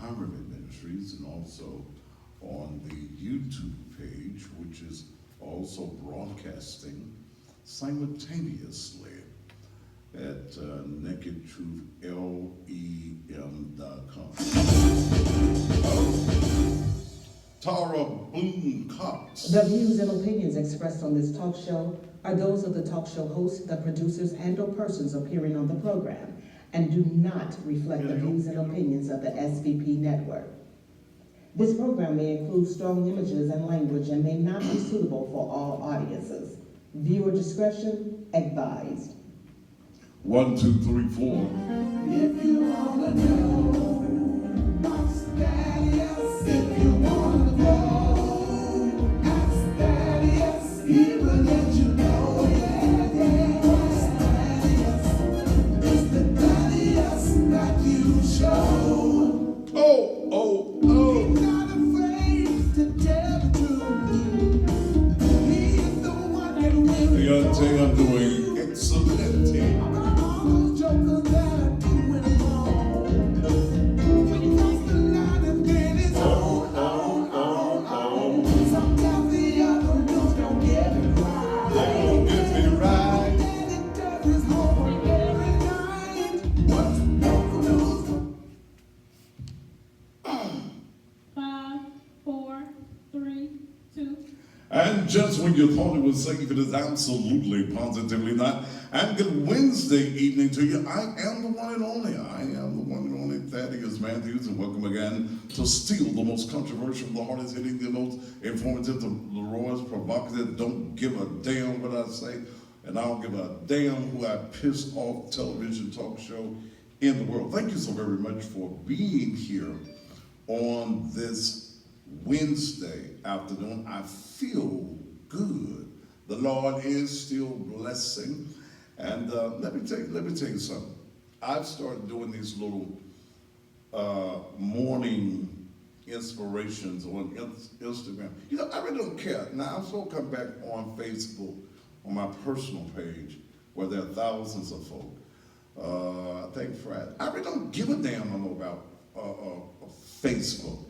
Empowerment Ministries, and also on the YouTube page, which is also broadcasting simultaneously at nakedtruth.lem.com. Tara Boone Cox. The views and opinions expressed on this talk show are those of the talk show host, the producers, and/or persons appearing on the program, and do not reflect the views and opinions of the SVP network. This program may include strong images and language and may not be suitable for all audiences. Viewer discretion advised. 1, 2, 3, 4. If you wanna know what's that, yes. If you wanna grow, ask that, yes. He will let you know, yeah, yeah. What's that, yes. It's the daddy, yes, that you show. He's not afraid to tell the truth. He is the one that will. I'm doing excellent. And just when you thought it was safe, it is absolutely, positively not. And good Wednesday evening to you. I am the one and only. I am the one and only Thaddeus Matthews, and welcome again to still the most controversial, the hardest hitting, the most informative, the rawest, provocative, don't give a damn what I say, and I don't give a damn who I piss off television talk show in the world. Thank you so very much for being here on this Wednesday afternoon. I feel good. The Lord is still blessing. And let me tell you something. I've started doing these little morning inspirations on Instagram. You know, I really don't care. Now, I'm supposed to come back on Facebook, on my personal page, where there are thousands of folk. I think Friday. I really don't give a damn no more about Facebook.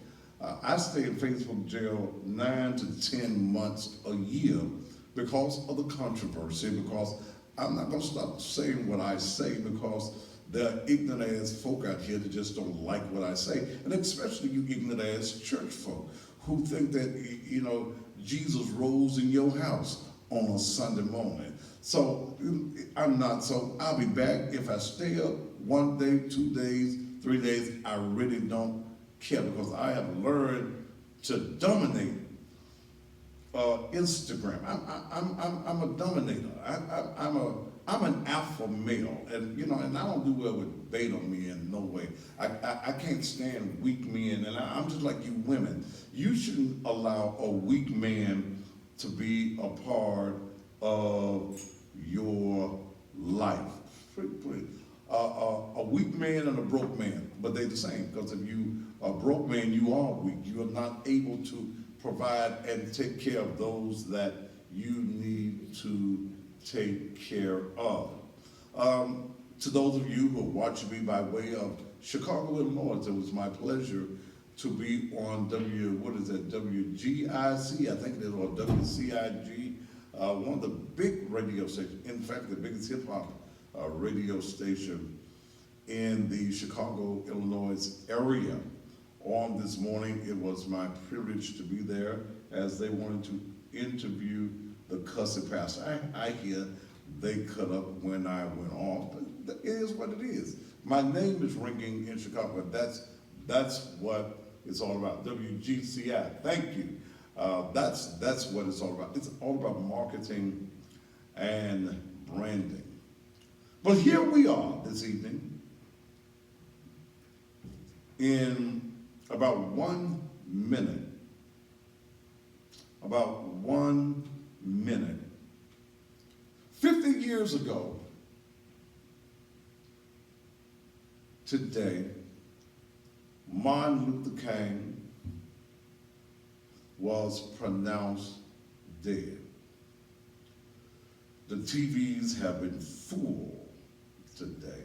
I stay in Facebook jail 9 to 10 months a year because of the controversy, because I'm not going to stop saying what I say, because there are ignorant ass folk out here that just don't like what I say, and especially you ignorant ass church folk who think that, you know, Jesus rose in your house on a Sunday morning. So I'm not. So I'll be back. If I stay up 1 day, 2 days, 3 days, I really don't care, because I have learned to dominate Instagram. I'm a dominator. I'm an alpha male, and you know, and I don't do well with beta men, no way. I can't stand weak men, and I'm just like you women. You shouldn't allow a weak man to be a part of your life. A weak man and a broke man, but they're the same, because if you are a broke man, you are weak. You are not able to provide and take care of those that you need to take care of. To those of you who are watching me by way of Chicago, Illinois, it was my pleasure to be on WGIC, I think it is, or WCIG, one of the big radio stations, in fact, the biggest hip hop radio station in the Chicago, Illinois area. On this morning, it was my privilege to be there as they wanted to interview the cussing pastor. I hear they cut up when I went off, but it is what it is. My name is ringing in Chicago. That's what it's all about. WGCI, thank you. That's what it's all about. It's all about marketing and branding. But here we are this evening in about 1 minute. About 1 minute. 50 years ago, today, Martin Luther King was pronounced dead. The TVs have been full today,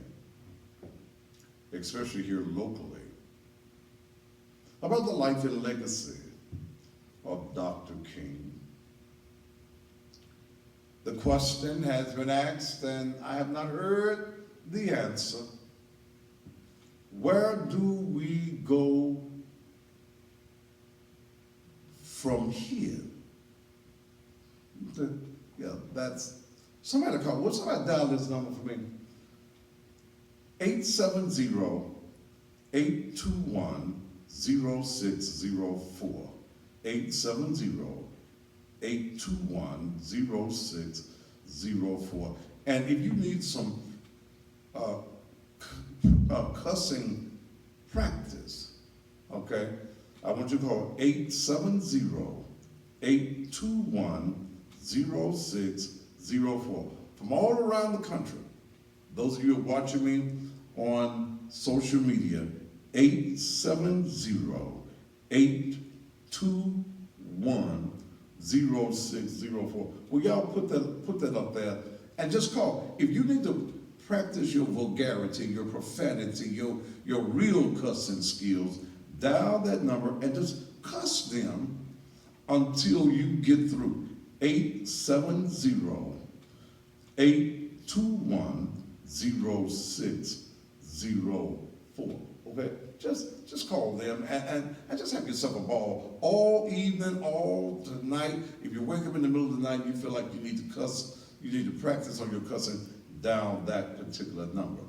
especially here locally, about the life and legacy of Dr. King. The question has been asked, and I have not heard the answer. Where do we go from here? Yeah, that's, somebody call, will somebody dial this number for me? 870-821-0604. 870-821-0604. And if you need some cussing practice, okay, I want you to call 870-821-0604. From all around the country, those of you who are watching me on social media, 870-821-0604. Well, y'all put that up there and just call. If you need to practice your vulgarity, your profanity, your real cussing skills, dial that number and just cuss them until you get through. 870-821-0604. Okay? Just call them and just have yourself a ball all evening, all tonight. If you wake up in the middle of the night and you feel like you need to cuss, you need to practice on your cussing, dial that particular number.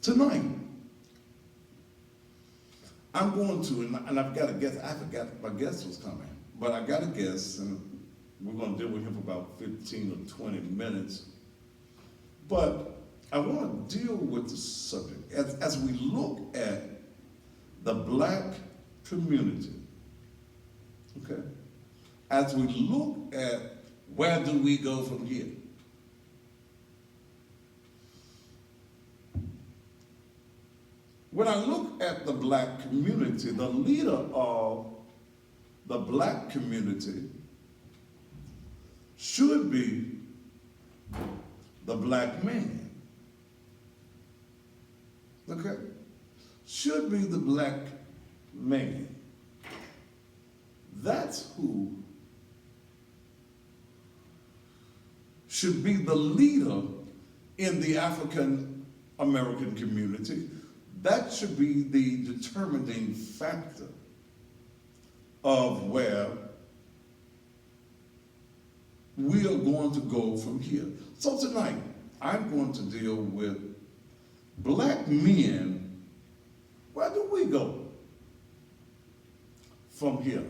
Tonight, I'm going to, and I've got a guest. I forgot my guest was coming, but I got a guest, and we're going to deal with him for about 15 or 20 minutes. But I want to deal with the subject as we look at the black community, okay? As we look at where do we go from here? When I look at the black community, the leader of the black community should be the black man. Okay? Should be the black man. That's who should be the leader in the African American community. That should be the determining factor of where we are going to go from here. So tonight, I'm going to deal with black men. Where do we go from here?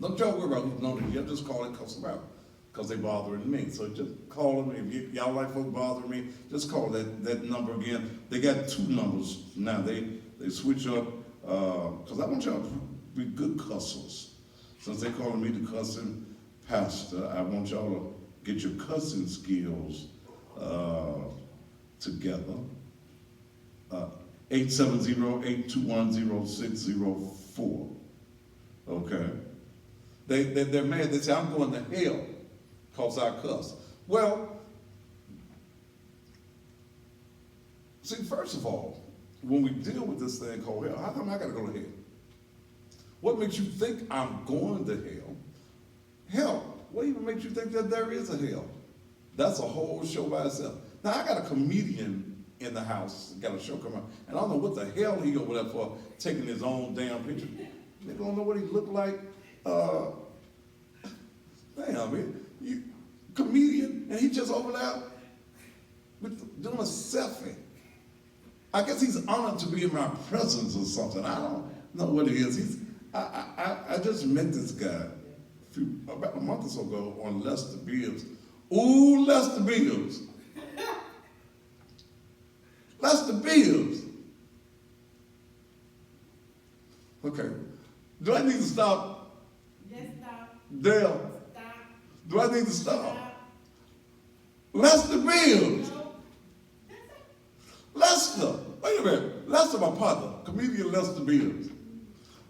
Don't y'all worry about who's known it. You just call it cuss them out because they're bothering me. So just call them. If y'all like folks bothering me, just call that number again. They got two numbers now. They switch up because I want y'all to be good cussers. Since they're calling me the cussing pastor, I want y'all to get your cussing skills together. 870-821-0604. Okay. They're mad. They say, I'm going to hell because I cuss. Well, see, first of all, when we deal with this thing called hell, how come I got to go to hell? What makes you think I'm going to hell? Hell, what even makes you think that there is a hell? That's a whole show by itself. Now, I got a comedian in the house, got a show coming out, and I don't know what the hell he over there for, taking his own damn picture. They don't know what he looked like. You comedian, and he just over there doing a selfie. I guess he's honored to be in my presence or something. I don't know what it is. I just met this guy about a month or so ago on Lester Bibbs. Ooh, Lester Bibbs. Lester Bibbs. Okay. Do I need to stop? Yes, stop. Dale. Stop. Do I need to stop? Stop. Lester Bibbs. No. Lester. Wait a minute. Lester, my partner. Comedian Lester Bibbs.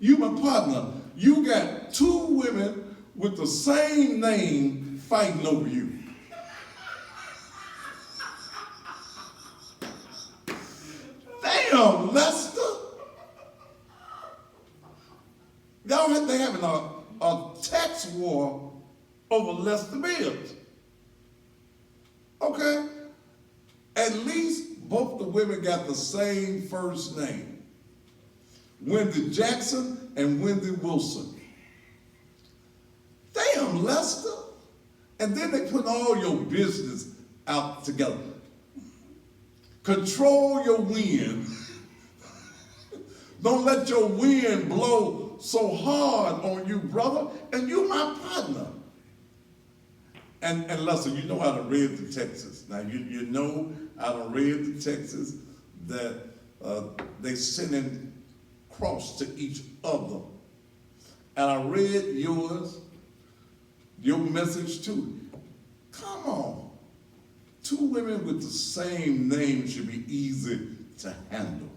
You my partner. You got two women with the same name fighting over you. Damn, Lester. They having a tax war over Lester Bibbs. Okay? At least both the women got the same first name. Wendy Jackson and Wendy Wilson. Damn, Lester. And then they put all your business out together. Control your wind. Don't let your wind blow so hard on you, brother. And you my partner. And Lester, you know I done read the Texas. Now, you know I done read the Texas that they sending cross to each other. And I read yours, your message too. Come on. Two women with the same name should be easy to handle.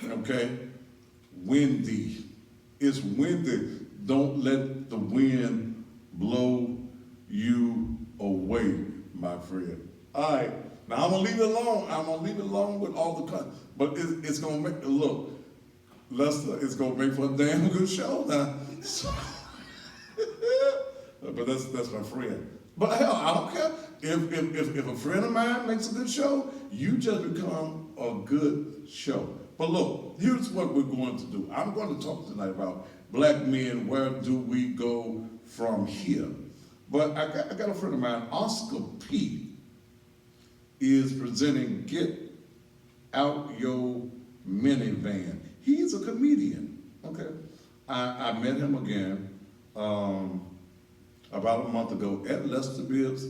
Okay? Windy. It's windy. Don't let the wind blow you away, my friend. All right. Now I'm gonna leave it alone. I'm gonna leave it alone with all the but it's gonna make look, Lester, it's gonna make for a damn good show now. But that's my friend. But hell, I don't care. If a friend of mine makes a good show, you just become a good show. But look, here's what we're going to do. I'm going to talk tonight about black men, where do we go from here? But I got a friend of mine, Oscar P, is presenting Get Out Your Minivan. He's a comedian, okay? I met him again about a month ago at Lester Bibbs'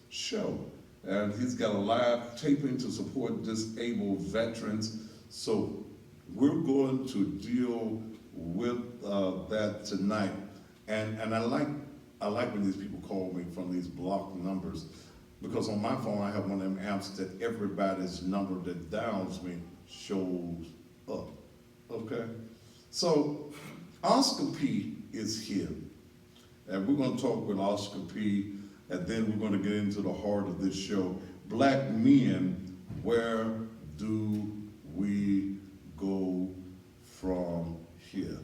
show. And he's got a live taping to support disabled veterans. So we're going to deal with that tonight. And I like when these people call me from these blocked numbers, because on my phone I have one of them apps that everybody's number that dials me shows up, okay? So Oscar P is here, and we're gonna talk with Oscar P, and then we're gonna get into the heart of this show. Black men, where do we go from here?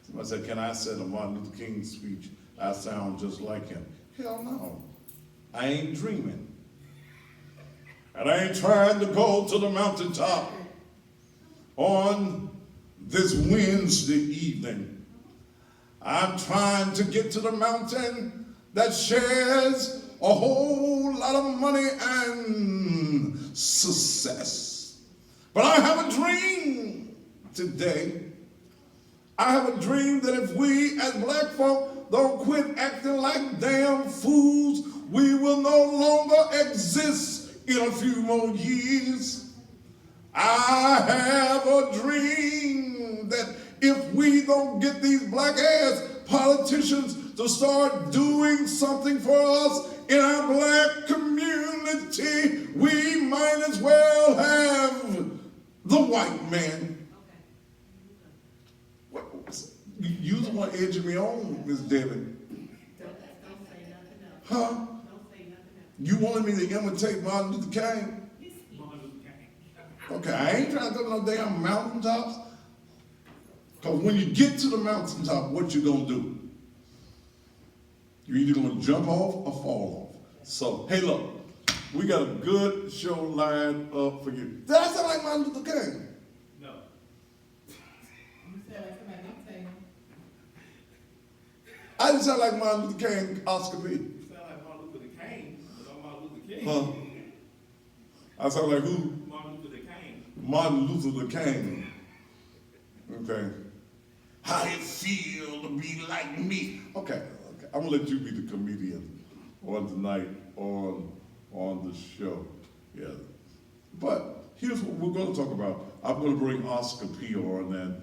Somebody said, can I say the Martin Luther King speech? I sound just like him. Hell no. I ain't dreaming. And I ain't trying to go to the mountaintop on this Wednesday evening. I'm trying to get to the mountain that shares a whole lot of money and success. But I have a dream today. I have a dream that if we as black folk don't quit acting like damn fools, we will no longer exist in a few more years. I have a dream that if we don't get these black ass politicians to start doing something for us in our black community, we might as well have the white man. You the one edging me on, Miss Debbie. Don't say nothing else. Huh? Don't say nothing else. You wanted me to imitate Martin Luther King? Martin Luther King. Okay, I ain't trying to go to no damn mountaintops. Because when you get to the mountaintop, what you gonna do? You're either gonna jump off or fall off. So, hey look, we got a good show lined up for you. Did I sound like Martin Luther King? No. You sound like somebody I'm saying. I didn't sound like Martin Luther King, Oscar P. You sound like Martin Luther King, but I'm Martin Luther King. Huh? I sound like who? Martin Luther King. Martin Luther King. Okay. How it feel to be like me? Okay. I'm gonna let you be the comedian on tonight on the show. Yeah. But here's what we're gonna talk about. I'm gonna bring Oscar P on and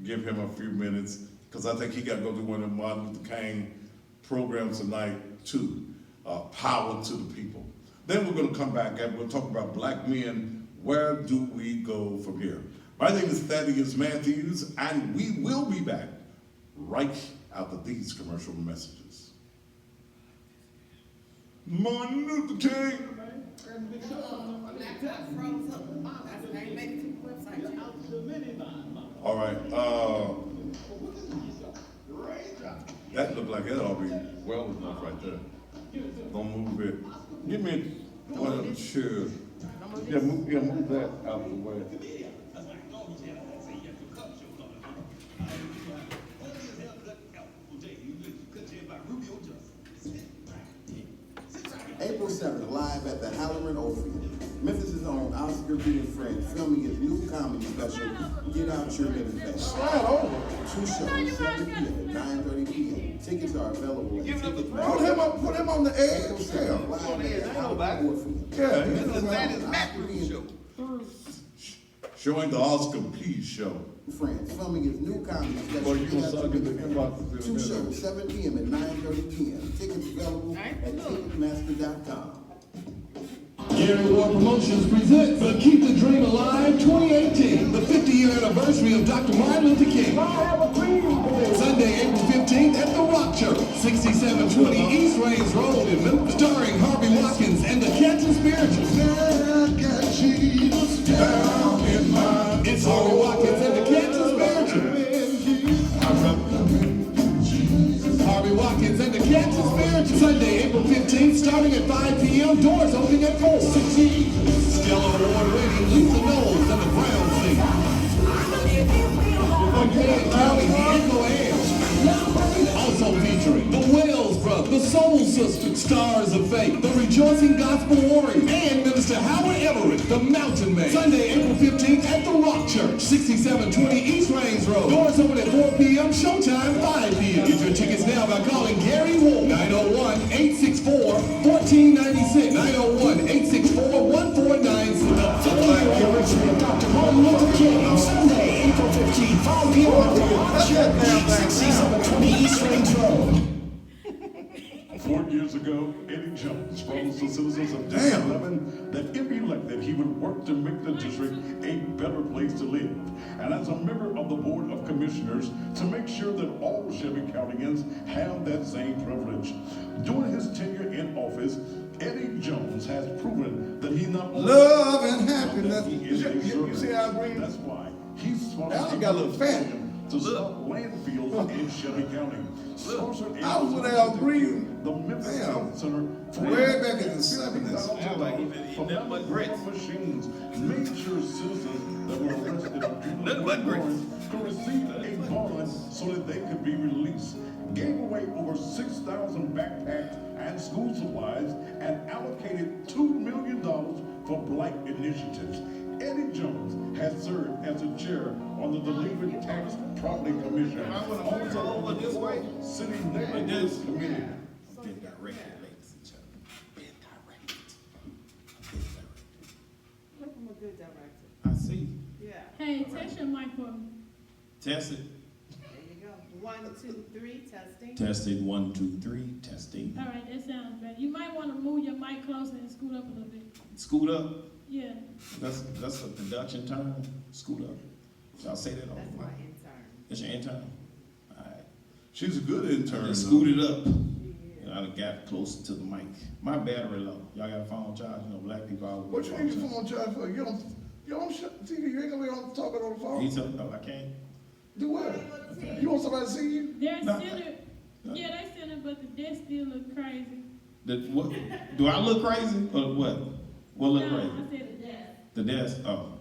give him a few minutes, because I think he got to go to one of the Martin Luther King programs tonight too. Power to the people. Then we're gonna come back and we'll talk about black men. Where do we go from here? My name is Thaddeus Matthews, and we will be back right after these commercial messages. Martin Luther King. Laptop froze up. That's why I ain't making it to the website. Out the minivan. All right, that look like it ought to be well enough right there. Don't move it. Give me one of the chairs. Yeah, move that out the way. April 7th, live at the Halloran Orpheum. Memphis' own Oscar B. and Friends filming his new comedy special, Get Out Your Living Best. Slide over. 2 shows, 7 p.m. and 9:30 p.m. Tickets are available at Ticketmaster. Put him on the April edge. 7th, live at the Halloran Orpheum. Yeah, Memphis' own Oscar B. and showing the Oscar P show. Friends filming his new comedy special, Boy, you Get gonna Out Your suck it Living in Best. the 2 shows, 7 p.m. and 9:30 p.m. Tickets available at Ticketmaster.com. Gary Ward Promotions presents the Keep the Dream Alive 2018, the 50-year anniversary of Dr. Martin Luther King. Sunday, April 15th at the Rock Church, 6720 East Range Road in Memphis, starring Harvey Watkins and the Canton Spirituals. It's Harvey Watkins and the Canton Spirituals. Harvey Watkins and the Canton Spirituals. Sunday, April 15th, starting at 5 p.m. Doors opening at 4. Stellar Award-winning Lisa Knowles and the Brown Singers. Again, County, the Echo Airs. Also featuring the Wells Brothers, the Soul Sisters, Stars of Faith, the Rejoicing Gospel Warriors, and Minister Howard Everett, the Mountain Man. Sunday, April 15th at the Rock Church, 6720 East Range Road. Doors open at 4 p.m. Showtime 5 p.m. Get your tickets now by calling Gary Ward, 901-864-1496, 901-864-1496. Dr. Martin Luther King, Sunday, April 15th, 5 p.m. at the Rock Church, 6720 East Range Road. 4 years ago, Eddie Jones promised the citizens of District 11 that if elected, he would work to make the district a better place to live. And as a member of the Board of Commissioners, to make sure that all Shelby Countyans have that same privilege. During his tenure in office, Eddie Jones has proven that he not only Love and happiness. he is a You servant. see Al Green? That's why he's Al got a little fat. to stop landfills in Shelby County. Sponsored I was with Al Green. the Memphis Damn. Health Center Way back in the 70s. Al like he eat nothing but grits. Machines made sure citizens that were arrested on Nothing but grits. warrants could receive a bond so that they could be released. Gave away over 6,000 backpacks and school supplies and allocated $2 million for Black initiatives. Eddie Jones has served as the chair on the Delinquent Tax Property Commission. I wanna move it over this way. City Neighborhood Committee. Been directed, ladies and gentlemen. Been directed. Look, I'm a good director. I see. Yeah, Hey, test your mic for me. Test it. there you go. 1, 2, 3, testing. Testing, 1, 2, 3, testing. All right, that sounds better. You might want to move your mic closer and scoot up a little bit. Scoot up. Yeah. That's a production term. Scoot up. Y'all say that on That's the my mic. intern. That's your intern. All right. She's a good intern. Just though. scoot it up. Yeah. I done got closer to the mic. My battery low. Y'all got a phone charge? You know, black people always. What you need your phone charge for? You don't shut the TV. You ain't gonna be on talking on the phone. He told, oh, I can't. Do what? You want somebody to see you? They're No. centered. Yeah, they centered, but the desk still look crazy. What, do I look crazy or what? What look No, crazy? I said the desk. The desk, oh.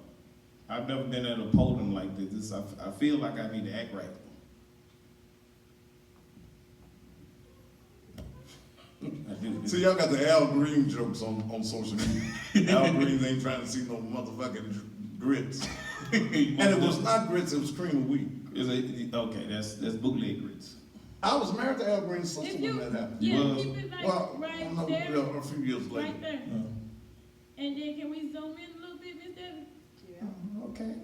I've never been at a podium like this. I feel like I need to act right. I do. See, y'all got the Al Green jokes on social media. Al Green ain't trying to see no motherfucking grits. And it was not grits, it was cream of wheat. Is it, okay, that's bootleg grits. I was married to Al Green's sister If when you, that happened. yeah, Well- keep it like Well, right no, there, yeah, a few years later. right there. And then can we zoom in a little bit, Miss Debbie? Yeah. Okay.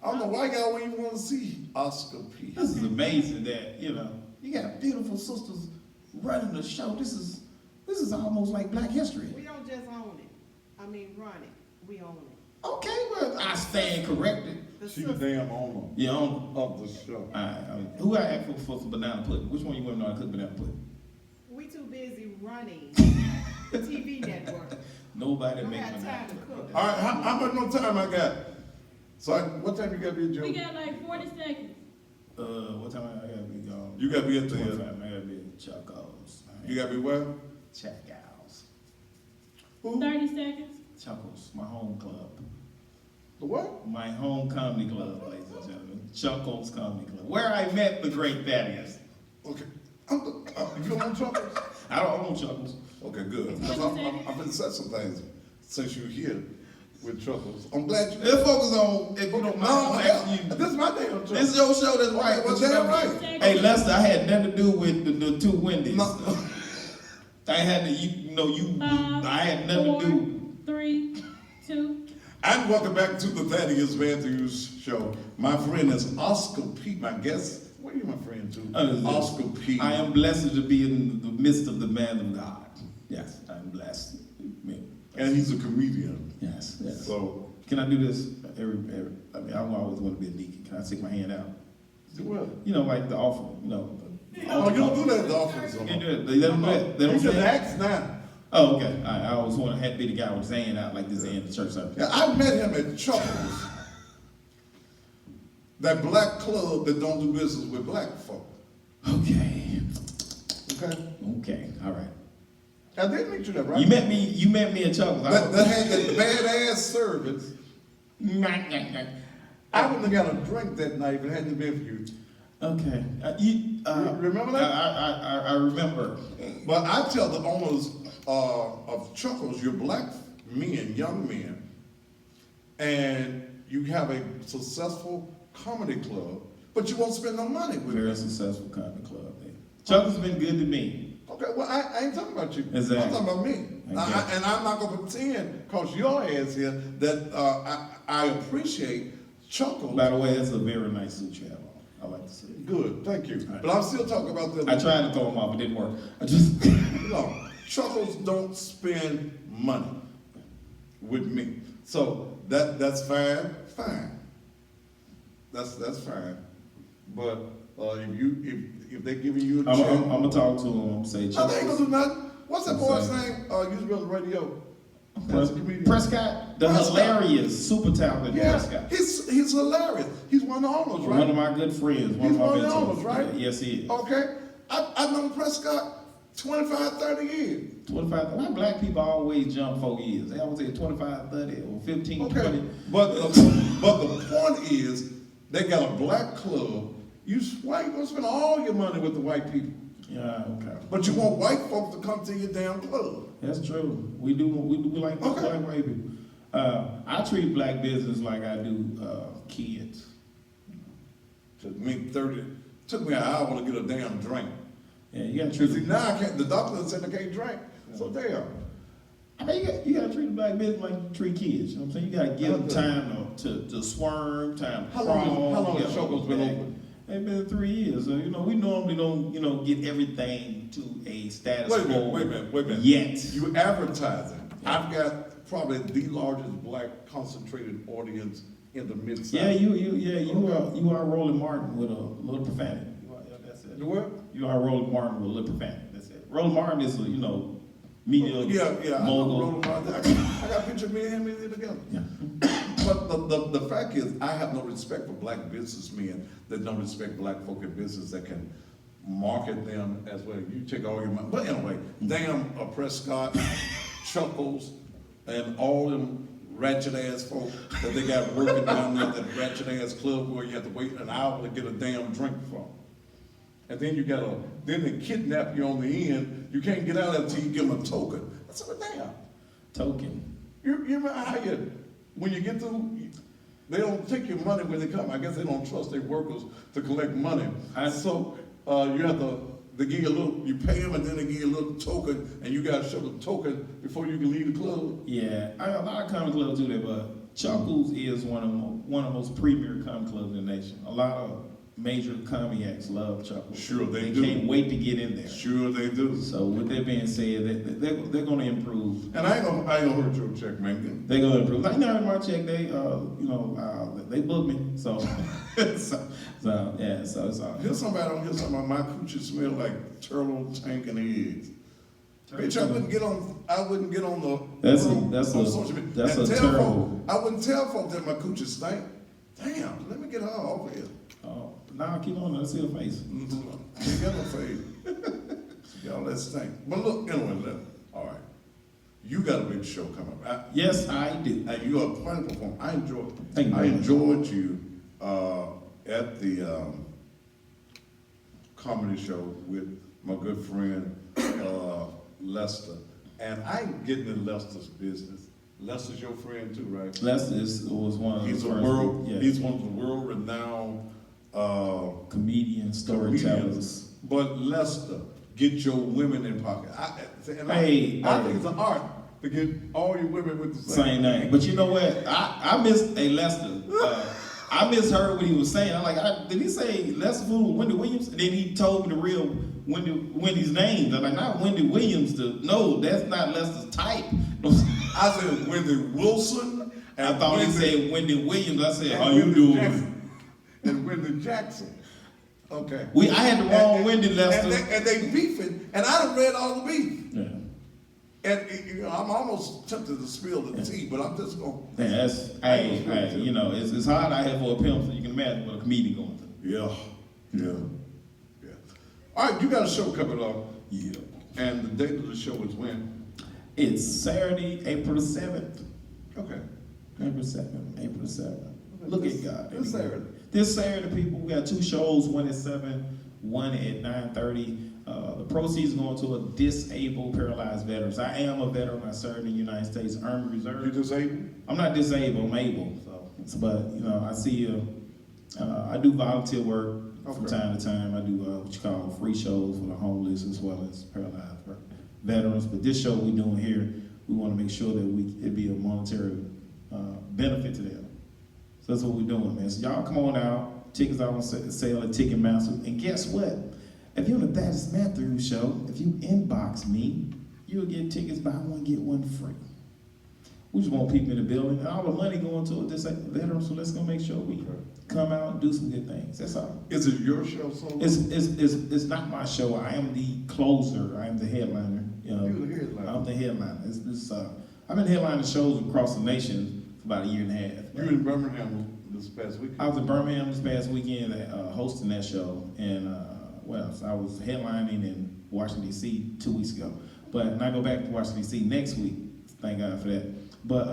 I don't know why y'all wouldn't even want to see Oscar P. This is amazing that, you got beautiful sisters running the show. This is almost like Black History. We don't just own it. I mean, run it. We own it. Okay, well, I stand corrected. The She the sister- damn owner You own. of the show. Who I asked for some banana pudding? Which one you women know how to cook banana pudding? We too busy running the TV network. Nobody Don't makes have banana time to pudding. cook. All right, how much more time I got? So what time you gotta be at Joe? We got like 40 seconds. What time I gotta be gone? You gotta be at the, 25. I gotta be at Chuckles. you gotta be where? Chuckles. Who? 30 seconds. Chuckles, my home club. The what? My home comedy club, ladies and gentlemen. Chuckles Comedy Club. Where I met the great Thaddeus. Okay. You on Chuckles? I don't own Chuckles. Okay, good. Because I've been said some things since you're here with Chuckles. I'm glad you. Let's focus on, if you don't mind, I'm asking you. This is my day on Chuckles. This is your show, that's right. Well, damn right. Hey, Lester, I had nothing to do with the two Wendy's. No. I had to, I had nothing to do. 3, 2. And welcome back to the Thaddeus Matthews Show. My friend is Oscar P. My guest. What are you my friend to? Oscar P. I am blessed to be in the midst of the man of God. Yes, I'm blessed. And he's a comedian. Yes, yes. So, Can I do this I mean, I always want to be a deacon. Can I stick my hand out? do what? You know, like the offering, Oh, you don't do that at the office. You do it. They don't do it. They don't You say just it. ask now. Oh, okay. I always had to be the guy with his hand out like this in the church service. Yeah, I met him at Chuckles. That black club that don't do business with black folk. Okay. Okay? Okay. All right. I did meet you there, right? You met me at Chuckles. That had that badass service. I wouldn't have got a drink that night if it hadn't been for you. Okay. Remember that? I remember. But I tell the owners of Chuckles, you're black men, young men, and you have a successful comedy club, but you won't spend no money with Very it. successful comedy club there. Chuckles has been good to me. Okay, well, I ain't talking about you. Exactly. I'm talking about me. And I'm not going to pretend, because your ass here, that I appreciate Chuckles. By the way, that's a very nice suit you have on. I like to see it. Good, thank you. Right. But I'm still talking about the... I tried to throw him off, it didn't work. I just... No, Chuckles don't spend money with me. So that's fine. That's fine. But if they're giving you a check... I'm gonna talk to him, say No, they ain't gonna Chuckles. do nothing. What's that boy's Sorry. name? Used to be on the radio. That's a comedian. Prescott, the Prescott. hilarious, super talented Yeah, Prescott. he's hilarious. He's one of the owners, right? One of my good friends. He's one of the mentors. owners, right? Yeah, yes, he is. Okay. I've known Prescott 25, 30 years. 25. Why black people always jump 4 years? They always say 25, 30, or 15, Okay. 20. But the point is, they got a black club. Why you gonna spend all your money with the white people? Yeah, okay. But you want white folks to come to your damn club. That's true. We like Okay. white people. I treat black business like I do kids. Took me an hour to get a damn drink. Yeah, you gotta treat See, them. now I can't, the doctor said I can't drink. So there. I mean, you gotta treat the black business like you treat kids. You know what I'm saying? You gotta give them time to swerve, time to How crawl. long you has know, Chuckles been back. open? It's been 3 years. So, we normally don't, get everything to a status Wait a quo. minute. Yet. You advertising. I've got probably the largest black concentrated audience in the Mid-South. Yeah, you are Roland Martin with a little profanity. That's it. You what? You are Roland Martin with a little profanity. That's it. Roland Martin is a, media Yeah, I know mogul. Roland Martin. I got a picture of me and him in there together. Yeah. But the fact is, I have no respect for black businessmen that don't respect black folk in business that can market them as well. You take all your money. But anyway, damn Prescott, Chuckles, and all them ratchet ass folk that they got working down there at that ratchet ass club where you have to wait an hour to get a damn drink from. And then then they kidnap you on the end. You can't get out until you give them a token. That's a damn. Token. You remember how when you get through, they don't take your money when they come. I guess they don't trust their workers to collect money. So you have they give you a little, you pay them and then they give you a little token and you got to show the token before you can leave the club. Yeah, a lot of comedy clubs do that, but Chuckles is one of the most premier comedy clubs in the nation. A lot of major comedy acts love Chuckles. Sure they do. Can't wait to get in there. Sure they do. So with that being said, they're going to improve. And I ain't gonna hurt your check, man. They're going to improve. Like now in my check, they booked me. So, so it's all. Here's somebody on here talking about my coochie smell like turtle tank and eggs. Bitch, I wouldn't get on the That's on social media. a And tell terrible. folk, I wouldn't tell folk that my coochie stank. Damn, let me get her over here. Oh, now keep on, let's see her face. She got no face. Y'all, let's think. But look, anyway, all right. You got a big show coming up. Yes, I did. And you are quite a performer. I enjoyed. Thank you I very much. enjoyed you at the comedy show with my good friend Lester. And I'm getting in Lester's business. Lester's your friend too, right? Lester was one of He's the a first world. people, yeah. He's one of the world-renowned comedian, storytellers. comedians. But Lester, get your women in pocket. I think it's an art to get all your women with the Same thing. But you know what? I miss Lester. I misheard what he was saying. I'm like, did he say Lester Fool Wendy Williams? And then he told me the real Wendy's name. I'm like, not Wendy Williams. No, that's not Lester's type. I said Wendy Wilson. And I thought he Wendy, said Wendy Williams. I said, and how you Wendy doing? Jackson. And Wendy Jackson. Okay. I had the wrong Wendy Lester. And they beefing, and I done read all the beef. Yeah. And you know, I'm almost tempted to spill the tea, but I'm just going. Yeah, that's, hey, you know, it's hard out here for a pimp, so you can imagine what a comedian going through. Yeah. All right, you got a show coming up. Yeah. And the date of the show is when? It's Saturday, April the 7th. Okay. April 7th. Look at God. This Saturday. This Saturday, people, we got 2 shows, one at 7, one at 9:30. The proceeds going to a disabled, paralyzed veterans. I am a veteran. I served in the United States Army Reserve. You disabled? I'm not disabled. I'm able. But you know, I see. I do volunteer work from time to time. I do what you call free shows for the homeless as well as paralyzed veterans. But this show we're doing here, we want to make sure that it be a monetary benefit to them. So that's what we're doing, man. So y'all come on out. Tickets are on sale at Ticketmaster. And guess what? If you're on the Thaddeus Matthews show, if you inbox me, you'll get tickets, buy one, get one free. We just want people in the building, and all the money going to this veteran, so let's go make sure we come out and do some good things. That's all. Is it your show solo? It's not my show. I am the closer. I am the headliner. You know, You're the headliner. I'm the headliner. I've been headlining shows across the nation for about a year and a half. You were in Birmingham this past weekend. I was in Birmingham this past weekend hosting that show, and so I was headlining in Washington, D.C. 2 weeks ago. And I go back to Washington, D.C. next week. Thank God for that. But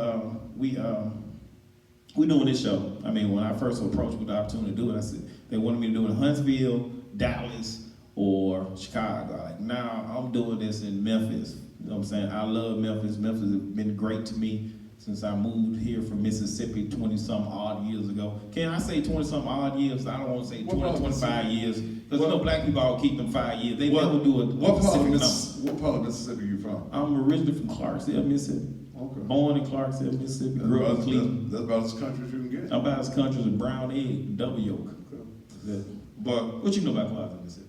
we doing this show. I mean, when I first approached with the opportunity to do it, I said they wanted me to do it in Huntsville, Dallas, or Chicago. Like, now I'm doing this in Memphis. You know what I'm saying? I love Memphis. Memphis has been great to me since I moved here from Mississippi 20-some odd years ago. Can I say 20-some odd years? I don't want to say 20, 25 years. Because you know black people all keep them 5 years. They never do it. What part of Mississippi are you from? I'm originally from Clarksville, Mississippi. Okay. Born in Clarksville, Mississippi. Grew up in Cleveland. That's about as country as you can get. I'm about as country as a brown egg, double yolk. Okay. But what you know about Clarksville, Mississippi?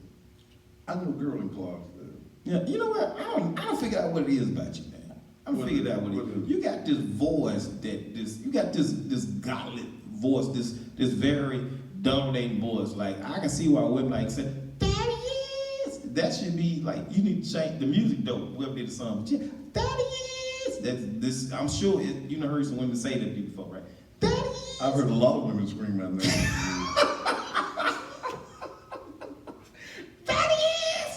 I know a girl in Clarksville. Yeah, you know what? I don't figure out what it is about you, man. I don't figure out what it is. You got this voice you got this godly voice, this very dominating voice. Like, I can see why women like say, "That is." That should be like, you need to change the music though. Whoever did the song, "That is." That's this. I'm sure you know heard some women say that before, right? "That is." I've heard a lot of women scream that name.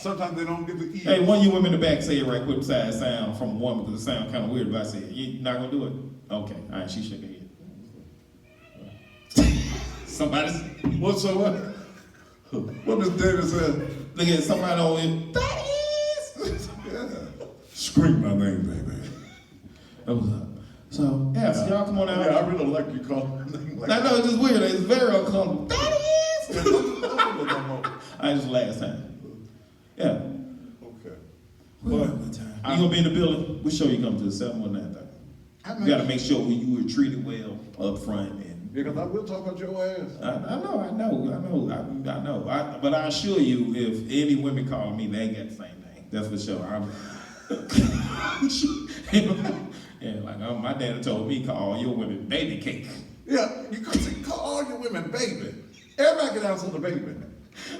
Sometimes they don't get the E. Hey, one of you women in the back say it right quick beside sound from a woman because it sounds kind of weird, but I said, you're not going to do it? Okay, all right, she shook her head. Somebody's, What's so what? What Miss Davis said? look at somebody on it. That is. Yeah. Scream my name, baby. That was up. So, yeah, so y'all come on out. Yeah, I really like you calling my name like I know, it's just weird. It's very uncomfortable. That is. that. I just last time. Yeah. Okay. You gonna be in the building? What show you come to? 719. You gotta make sure you were treated well up front. And Because I will talk about your ass. I know. But I assure you, if any women call me, they ain't got the same name. That's for sure. My daddy told me, call your women baby cake. Yeah, you could say, call all your women baby. Everybody can answer the baby.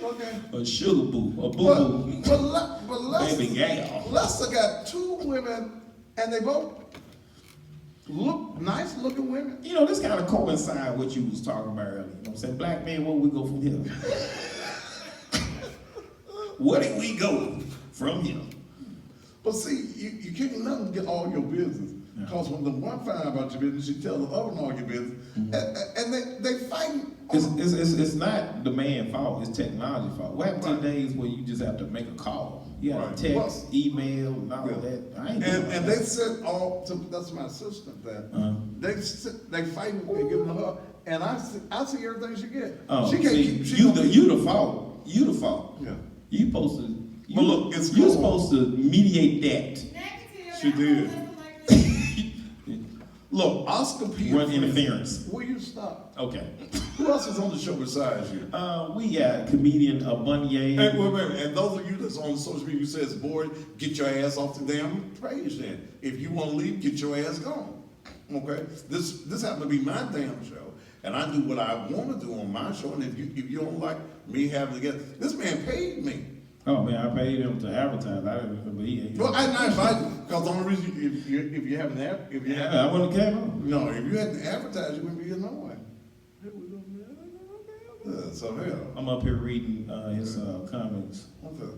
Okay. A sugar boo, a boo boo. But Baby gal. Lester got 2 women, and they both. Look, nice looking women. You know, this kind of coincide with what you was talking about earlier. You know what I'm saying? Black men, where we go from here? Where do we go from here? But see, you can't let them get all your business. Because when the one find out about your business, you tell the other one all your business. And they fight. It's not the man's fault, it's technology's fault. What happened to the days where you just have to make a call? You have to text, email, and all of that. I ain't doing And that. they said that's my assistant that they fight with me, giving her, and I see everything she get. Oh, she can't see, keep. you the fault. You the fault. Yeah. You supposed to. You, But look, it's you're cool. supposed to mediate that. Negative. She did. Look, Oscar P. Run interference. Will you stop? Okay. Who else is on the show besides you? We got comedian Bunye. Hey, wait. And those of you that's on social media, you say it's bored, get your ass off the damn page then. If you want to leave, get your ass gone. Okay? This happened to be my damn show. And I do what I want to do on my show. And if you don't like me having to get, this man paid me. Oh man, I paid him to advertise. I didn't, but he. Well, I not invite you because the only reason if you haven't I wouldn't have came on. no, if you hadn't advertised, you wouldn't be here no way. So hell. I'm up here reading his comments. Okay.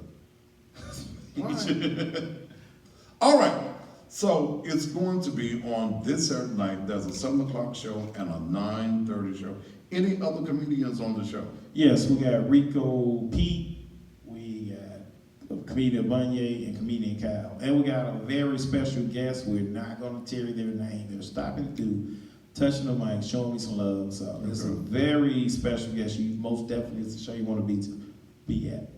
All right. So it's going to be on this Saturday night. There's a 7 o'clock show and a 9:30 show. Any other comedians on the show? Yes, we got Rico Pete, we got comedian Bunye, and comedian Kyle. And we got a very special guest. We're not going to tell you their name. They're stopping through, touching the mic, showing me some love. So it's a very special guest. You most definitely, it's a show you want to be at.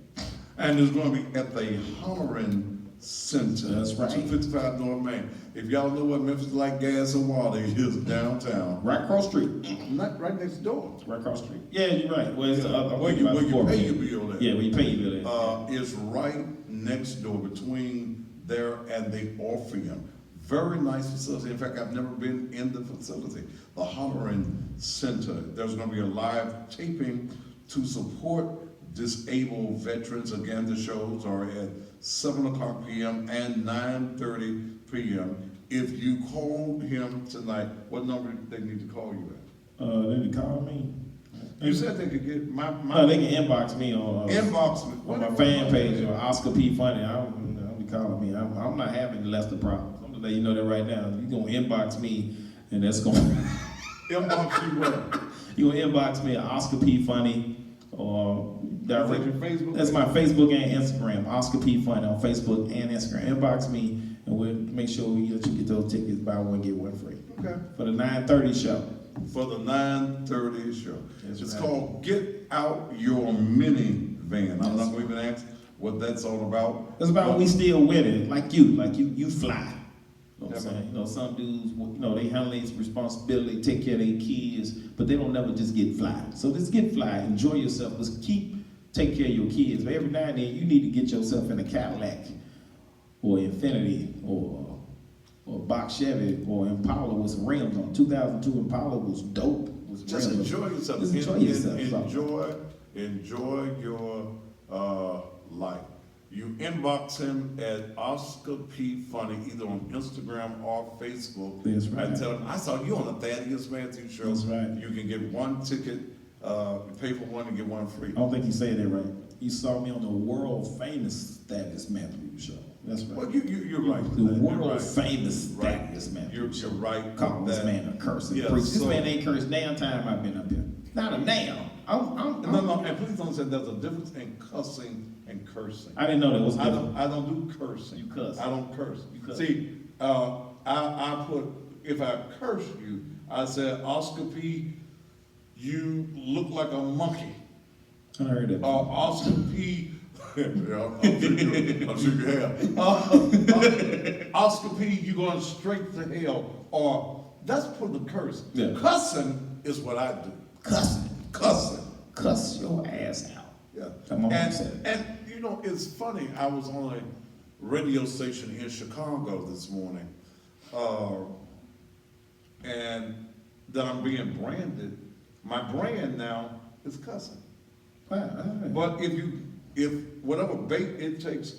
And it's going to be at the Hollering Center. That's right. 255 North Main. If y'all know what Memphis like gas and water is downtown. Right across the street. Not right next door. Right across the street. Yeah, you're right. Well, it's Where you pay your bill at. Yeah, where you pay your bill at. It's right next door between there and the Orpheum. Very nice facility. In fact, I've never been in the facility. The Hollering Center. There's going to be a live taping to support disabled veterans. Again, the shows are at 7 o'clock p.m. and 9:30 p.m. If you call him tonight, what number do they need to call you at? They can call me. You said they could get my No, they can inbox me on inbox me. on my fan page or Oscar P. Funny. Don't be calling me. I'm not having Lester problem. I'm gonna let you know that right now. You gonna inbox me, and that's gonna Inbox you where? you gonna inbox me at Oscar P. Funny or direct. Is that your Facebook? That's my Facebook and Instagram. Oscar P. Funny on Facebook and Instagram. Inbox me, and we'll make sure we let you get those tickets. Buy one get one free. Okay. For the 9:30 show. For the 9:30 show. That's It's right. called Get Out Your Minivan. I'm not going to even ask what that's all about. It's about But- we still winning, like you fly. You know what I'm Yeah, saying? You know, some dudes, they handle their responsibility, take care of their kids, but they don't never just get fly. So just get fly, enjoy yourself, let's take care of your kids. But every now and then, you need to get yourself in a Cadillac, or Infinity, or box Chevy, or Impala with some rims on. 2002 Impala was dope. Just enjoy yourself. Just enjoy yourself. Enjoy your life. You inbox him at Oscar P. Funny, either on Instagram or Facebook. That's right. And tell him, I saw you on the Thaddeus Matthews show. That's right. You can get one ticket, you pay for one and get one free. I don't think you said that right. You saw me on the world famous Thaddeus Matthews show. That's right. Well, you're right. The with that. You're world right. famous Right. Thaddeus Matthews. You're right. Call with this that. man a curse and Yeah, preach. This so- man ain't cursed damn time I've been up here. Not a damn. No, and please don't say there's a difference in cussing and cursing. I didn't know that was I different. don't do cursing. You cuss. I don't curse. You cuss. See, I put, if I curse you, I said, Oscar P., you look like a monkey. I heard that. Oscar P., yeah, I'm sure you have. Oscar P., you going straight to hell. Or that's put the curse. Yeah. Cussing is what I do. Cussing. Cussing. Cuss your ass out. Yeah. My mom said it. And it's funny, I was on a radio station in Chicago this morning, and that I'm being branded. My brand now is cussing. But if whatever bait it takes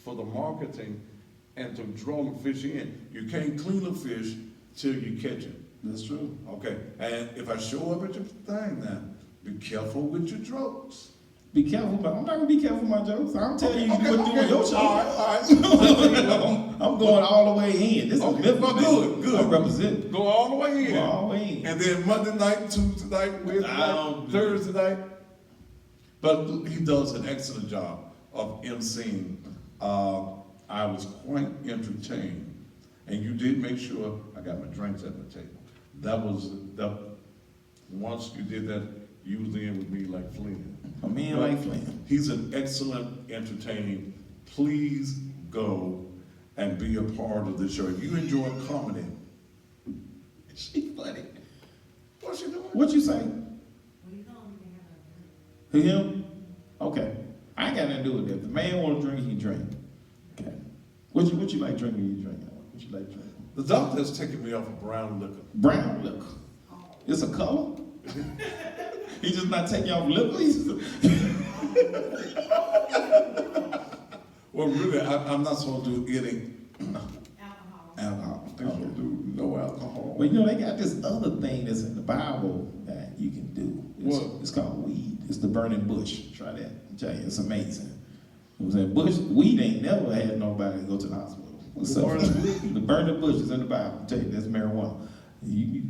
for the marketing and to draw the fish in, you can't clean a fish till you catch it. That's true. Okay, and if I show up at your thing now, be careful with your jokes. Be careful, but I'm not gonna be careful with my jokes. I'll tell you what to do on your show. All right. I'm going all the way in. This is Okay, well, good. I'm representing. Go all the way in. Go all the way in. And then Monday night, Tuesday night, Wednesday night, Thursday night. But he does an excellent job of emceeing. I was quite entertained. And you did make sure I got my drinks at the table. Once you did that, you was in with me like Flynn. A man like Flynn. He's an excellent entertaining. Please go and be a part of the show. If you enjoy comedy, She funny. what's she doing? What you say? When you come, you can have a drink. Him? Okay. I ain't got nothing to do with that. If the man want to drink, he drink. Okay. What you like drinking when you drink? What you like drinking? The doctor has taken me off of brown liquor. Brown liquor. It's a color. He just not taking off liquor. Well, really, I'm not supposed to do any Alcohol. alcohol. I'm supposed to do no alcohol. Well, you know, they got this other thing that's in the Bible that you can do. What? It's called weed. It's the burning bush. Try that. I tell you, it's amazing. You know what I'm saying? Weed ain't never had nobody go to the hospital. The burning bush is in the Bible. I tell you, that's marijuana. You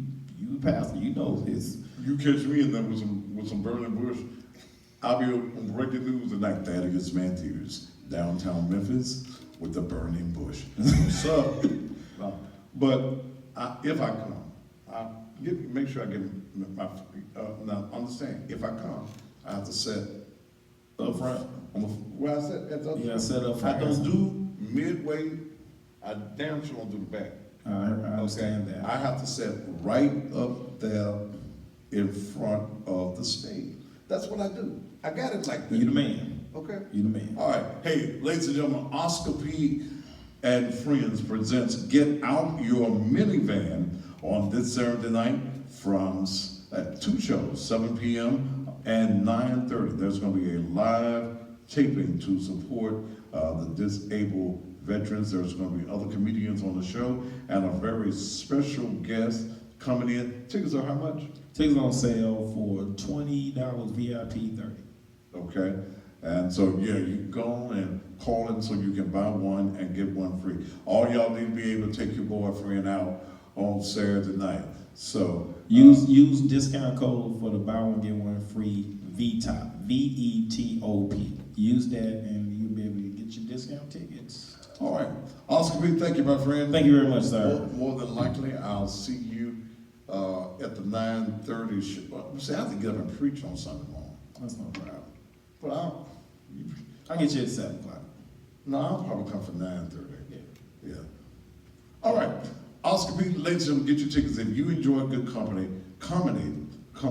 pastor, you know it's. You catch me in there with some burning bush. I'll be on breaking news tonight. Thaddeus Matthews, downtown Memphis, with the burning bush. So, but if I come, make sure I get my. Now understand, if I come, I have to set up front. Where I set at the. Yeah, set up front. I don't do midway. I damn sure don't do the back. I understand that. I have to sit right up there in front of the stage. That's what I do. I got it like that. You the man. Okay. You the man. All right. Hey, ladies and gentlemen, Oscar P. and Friends presents Get Out Your Minivan on this Saturday night from 2 shows, 7 p.m. and 9:30. There's going to be a live taping to support the disabled veterans. There's going to be other comedians on the show and a very special guest coming in. Tickets are how much? Tickets on sale for $20, VIP $30. Okay. And so, yeah, you can go on and call in so you can buy one and get one free. All y'all need to be able to take your boyfriend out on Saturday night. So use discount code for the buy one get one free VTOP, VETOP. Use that and you'll be able to get your discount tickets. all right. Oscar B, thank you, my friend. Thank you very much, sir. More than likely, I'll see you at the 9:30 show. See, I have to get up and preach on Sunday morning. That's no problem. But I'll get you at 7 o'clock. no, I'll probably come for 9:30. Yeah. All right. Oscar B, ladies and gentlemen, get your tickets. If you enjoy good comedy, come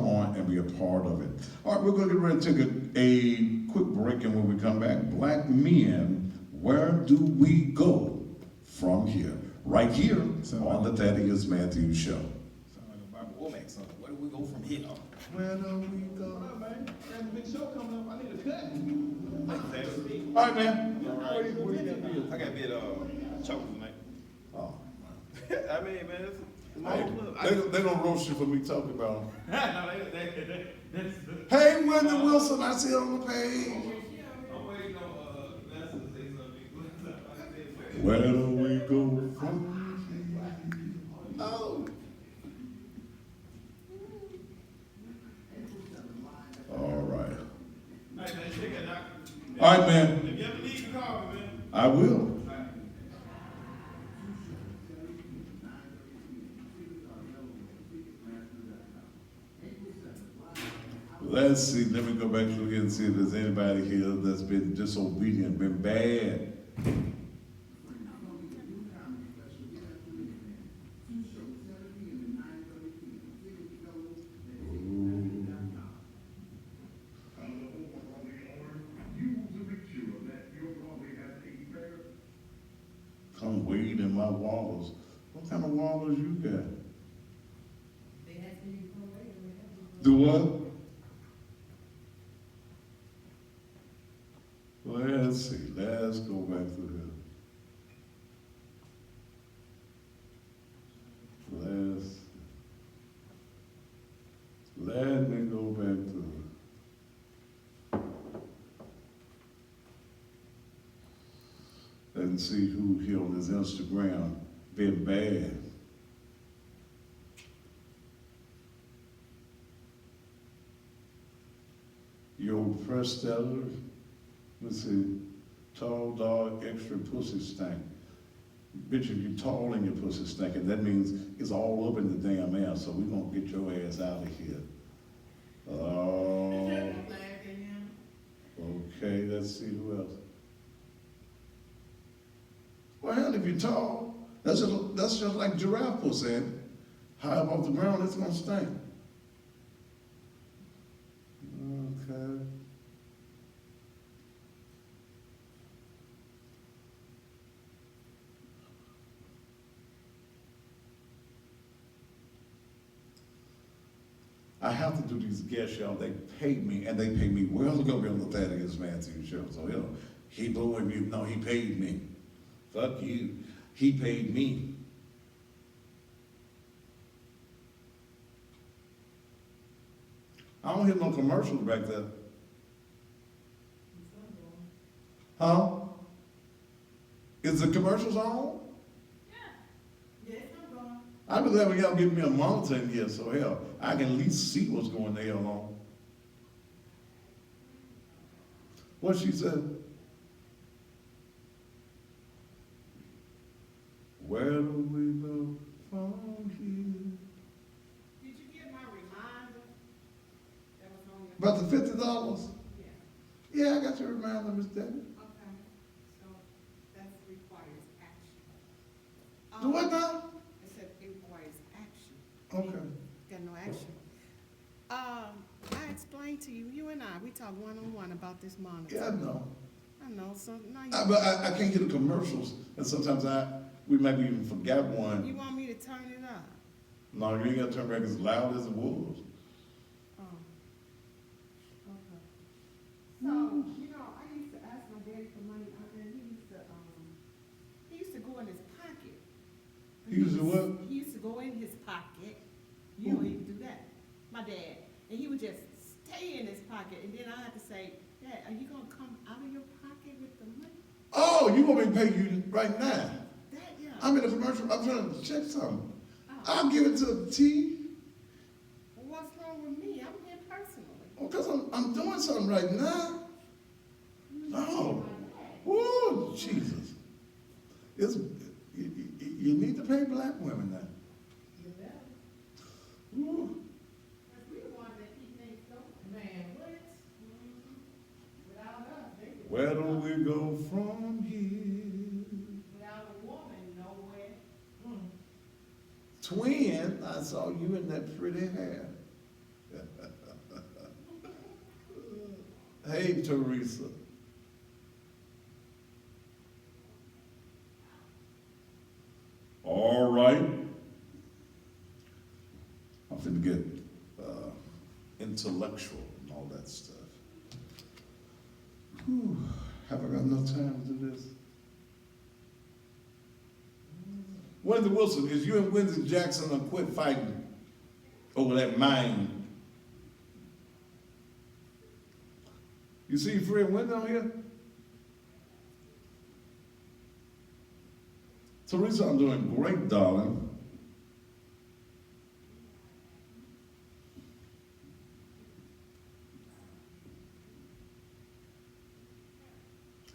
on and be a part of it. All right, we're going to get ready to take a quick break, and when we come back, Black men, where do we go from here? Right here on the Thaddeus Matthews Show. Sound like a Bible Womack song. Where do we go from here? Where do we go? All right, man. Got a big show coming up. I need a cut. All right, man. What do you got to do? I got a bit chocolate tonight. Oh, I mean, man, it's they don't roast you for me talking about them. that's Hey, Wendy Wilson, I see it on the page. I'm waiting on Vanessa to say something. Where do we go from here? Oh. All right. All right, man. If you ever need to call me, man. I will. Let's see. Let me go back through here and see if there's anybody here that's been disobedient, been bad. Come wade in my walls. What kind of walls you got? They asked me to come away and we have to. Do what? Let's see. Let's go back through here. me go back to and see who here on his Instagram been bad. Your press stellar, let's see, tall dog, extra pussy stank. Bitch, if you tall and your pussy stinking, that means it's all up in the damn air, so we're gonna get your ass out of here. Oh, okay, let's see who else. Well, hell, if you're tall, that's just like giraffe pussy. High up off the ground, it's gonna stink. Okay. I have to do these guest shows. They pay me, and they pay me well to go be on the Thaddeus Matthews show. So, you know, he blew him. No, he paid me. Fuck you. He paid me. I don't hear no commercials back there. Huh? Is the commercials on? I be glad when y'all give me a monitor in here, so hell, I can at least see what's going the hell on. What she said? Where do we go from here? Did you get my reminder? That was on your. About the $50? Yeah. Yeah, I got your reminder, Miss Debbie. Okay, so that requires action. Do what now? It said it requires action. Okay. Got no action. I explained to you, you and we talked one-on-one about this monitor. Yeah, I know. I know, so now But I can't hear the commercials, and sometimes we maybe even forgot one. you want me to turn it up? No, you ain't got to turn back as loud as it was. Oh. Okay. So, you know, I used to ask my daddy for money, and he used to go in his pocket. He used to what? He used to go in his pocket. You don't even do that. My dad. And he would just stay in his pocket, and then I had to say, Dad, are you gonna come out of your pocket with the money? Oh, you want me to pay you right now? That, yeah. I'm in a commercial. I'm trying to check something. Oh. I'll give it to T. What's wrong with me? I'm here personally. Oh, because I'm doing something right now. Oh, whoa, Jesus. You need to pay black women now. You better. Ooh. Because we the ones that keep things going. Man, what? Without us, they would. Where do we go from here? Without a woman, nowhere. Twin, I saw you in that pretty hair. Hey, Teresa. All right. I'm finna get intellectual and all that stuff. Whew. Have I got enough time to do this? Wendy Wilson, is you and Wendy Jackson gonna quit fighting over that mine? You see your friend Wendy on here? Teresa, I'm doing great, darling.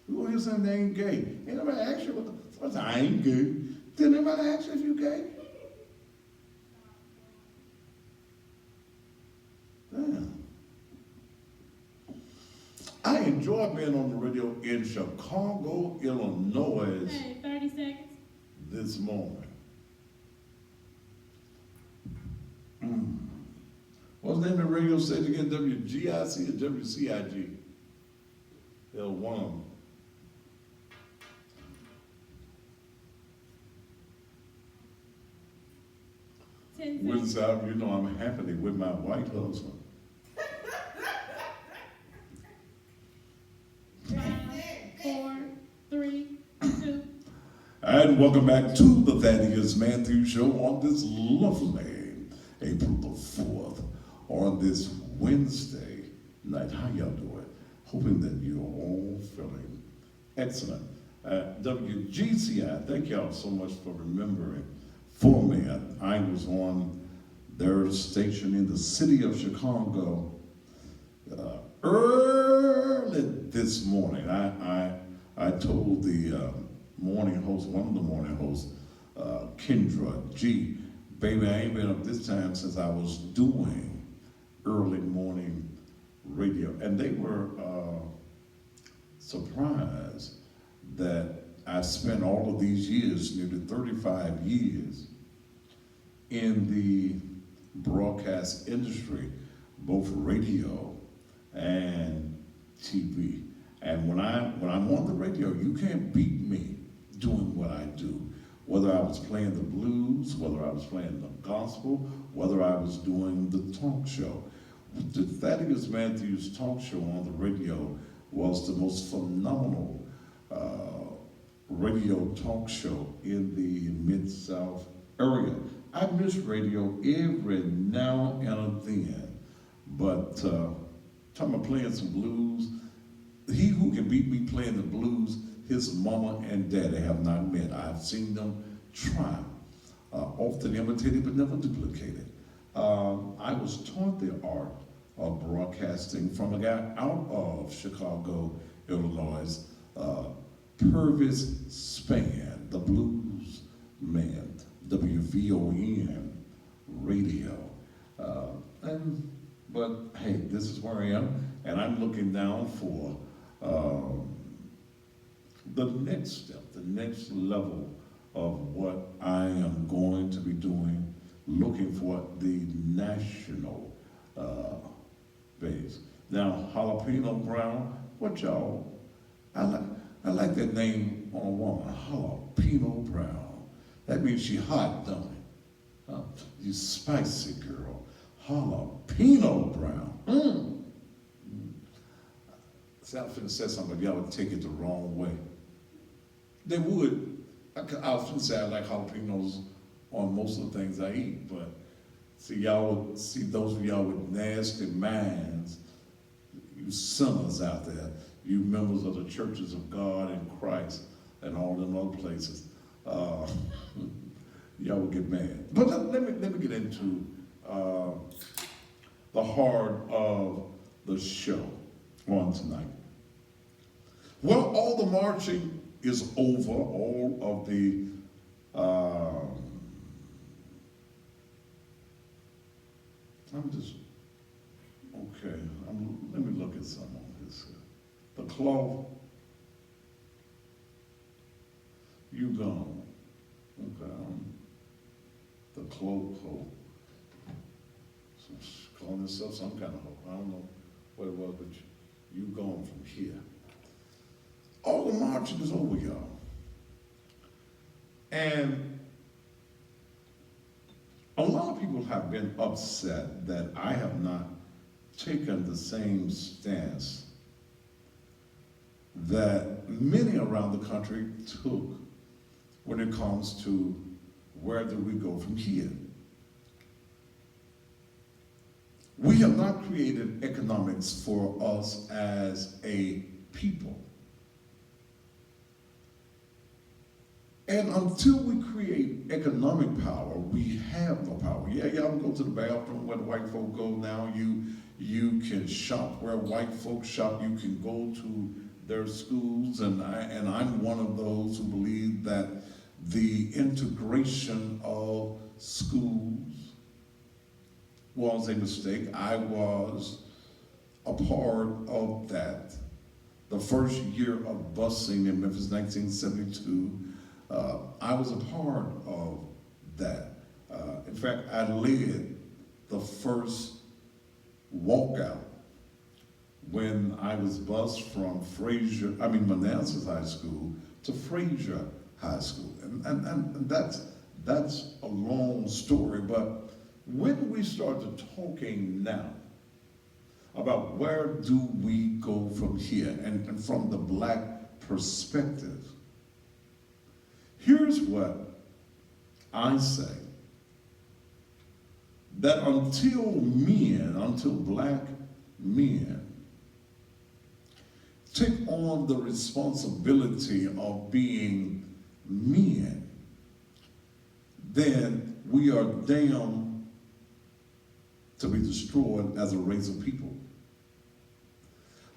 You want to hear something that ain't gay? Ain't nobody ask you what the I ain't gay. Did anybody ask you if you gay? Damn. I enjoy being on the radio in Chicago, Illinois. Hey, 30 seconds. This morning. What's the name of the radio station again? WGIC or WCIG? Hell, one of them. 10 With seconds. out, you know I'm happy with my white husband. 5, 4, 3, 2. And welcome back to the Thaddeus Matthews Show on this lovely April the 4th, on this Wednesday night. How y'all doing? Hoping that you're all feeling excellent. WGCI, thank y'all so much for remembering for me. I was on their station in the city of Chicago early this morning. I told the morning host, one of the morning hosts, Kendra, gee, baby, I ain't been up this time since I was doing early morning radio. And they were surprised that I spent all of these years, nearly 35 years, in the broadcast industry, both radio and TV. And when I'm on the radio, you can't beat me doing what I do. Whether I was playing the blues, whether I was playing the gospel, whether I was doing the talk show. The Thaddeus Matthews talk show on the radio was the most phenomenal radio talk show in the Mid-South area. I miss radio every now and then, but talking about playing some blues, he who can beat me playing the blues, his mama and daddy have not met. I've seen them try, often imitated but never duplicated. I was taught the art of broadcasting from a guy out of Chicago, Illinois, Purvis Spann, the blues man, WVON radio. But hey, this is where I am, and I'm looking down for the next step, the next level of what I am going to be doing, looking for the national base. Now, Jalapeno Brown, what y'all, I like that name on a woman, Jalapeno Brown. That means she hot, don't it? You spicy girl, Jalapeno Brown. See, I was finna say something, but y'all would take it the wrong way. They would. I was finna say I like jalapenos on most of the things I eat, but see, y'all would see those of y'all with nasty minds, you sinners out there, you members of the churches of God and Christ and all them other places, y'all would get mad. But let me get into the heart of the show on tonight. Well, all the marching is over, all of the let me look at some on this. The cloth, you gone. Okay, the cloak hoe. So calling herself some kind of hoe. I don't know what it was, but you gone from here. All the marching is over, y'all. And a lot of people have been upset that I have not taken the same stance that many around the country took when it comes to where do we go from here. We have not created economics for us as a people. And until we create economic power, we have no power. Yeah, y'all can go to the bathroom where the white folk go now. You can shop where white folks shop. You can go to their schools, and I'm one of those who believe that the integration of schools was a mistake. I was a part of that. The first year of busing in Memphis, 1972, I was a part of that. In fact, I led the first walkout when I was bused from Manassas High School to Frazier High School. And that's a long story, but when we started talking now about where do we go from here and from the black perspective, here's what I say. that until black men take on the responsibility of being men, then we are damned to be destroyed as a race of people.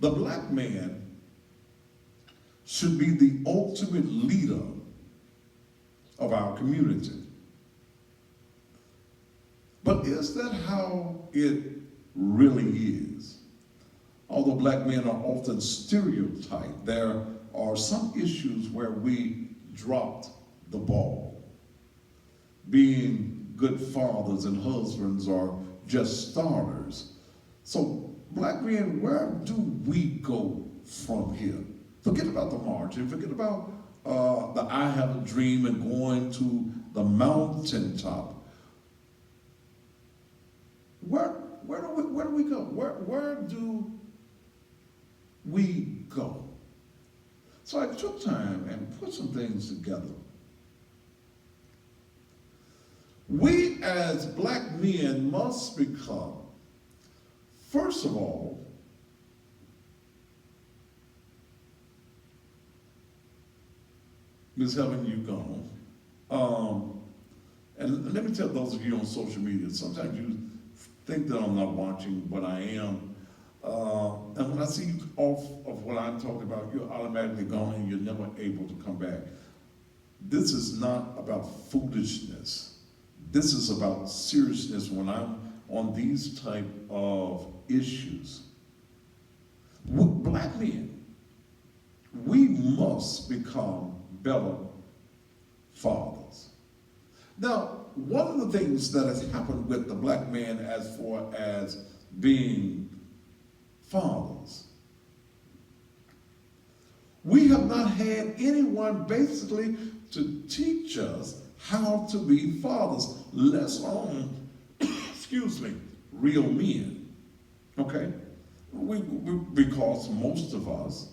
The black man should be the ultimate leader of our community. But is that how it really is? Although black men are often stereotyped, there are some issues where we dropped the ball. Being good fathers and husbands are just starters. So black men, where do we go from here? Forget about the margin, forget about the I have a dream and going to the mountaintop. Where do we go? Where do we go? So I took time and put some things together. We as black men must become, first of all, Ms. Helen, you gone. And let me tell those of you on social media, sometimes you think that I'm not watching, but I am. And when I see you off of what I'm talking about, you're automatically gone and you're never able to come back. This is not about foolishness. This is about seriousness when I'm on these type of issues. With black men, we must become better fathers. Now, one of the things that has happened with the black man as far as being fathers, we have not had anyone basically to teach us how to be fathers, less on, excuse me, real men, okay? Because most of us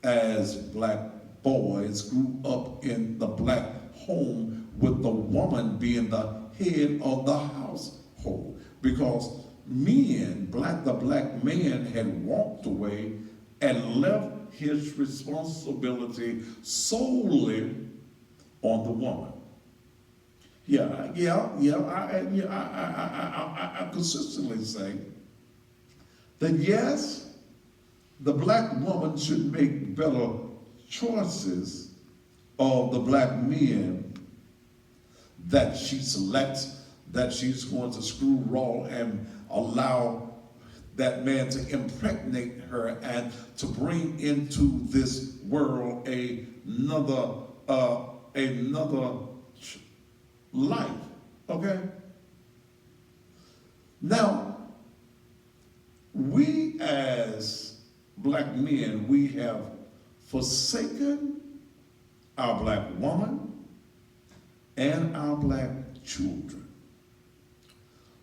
as black boys grew up in the black home with the woman being the head of the household. Because the black man had walked away and left his responsibility solely on the woman. I consistently say that yes, the black woman should make better choices of the black men that she selects, that she's going to screw raw and allow that man to impregnate her and to bring into this world another life, okay? Now, we as black men, we have forsaken our black woman and our black children.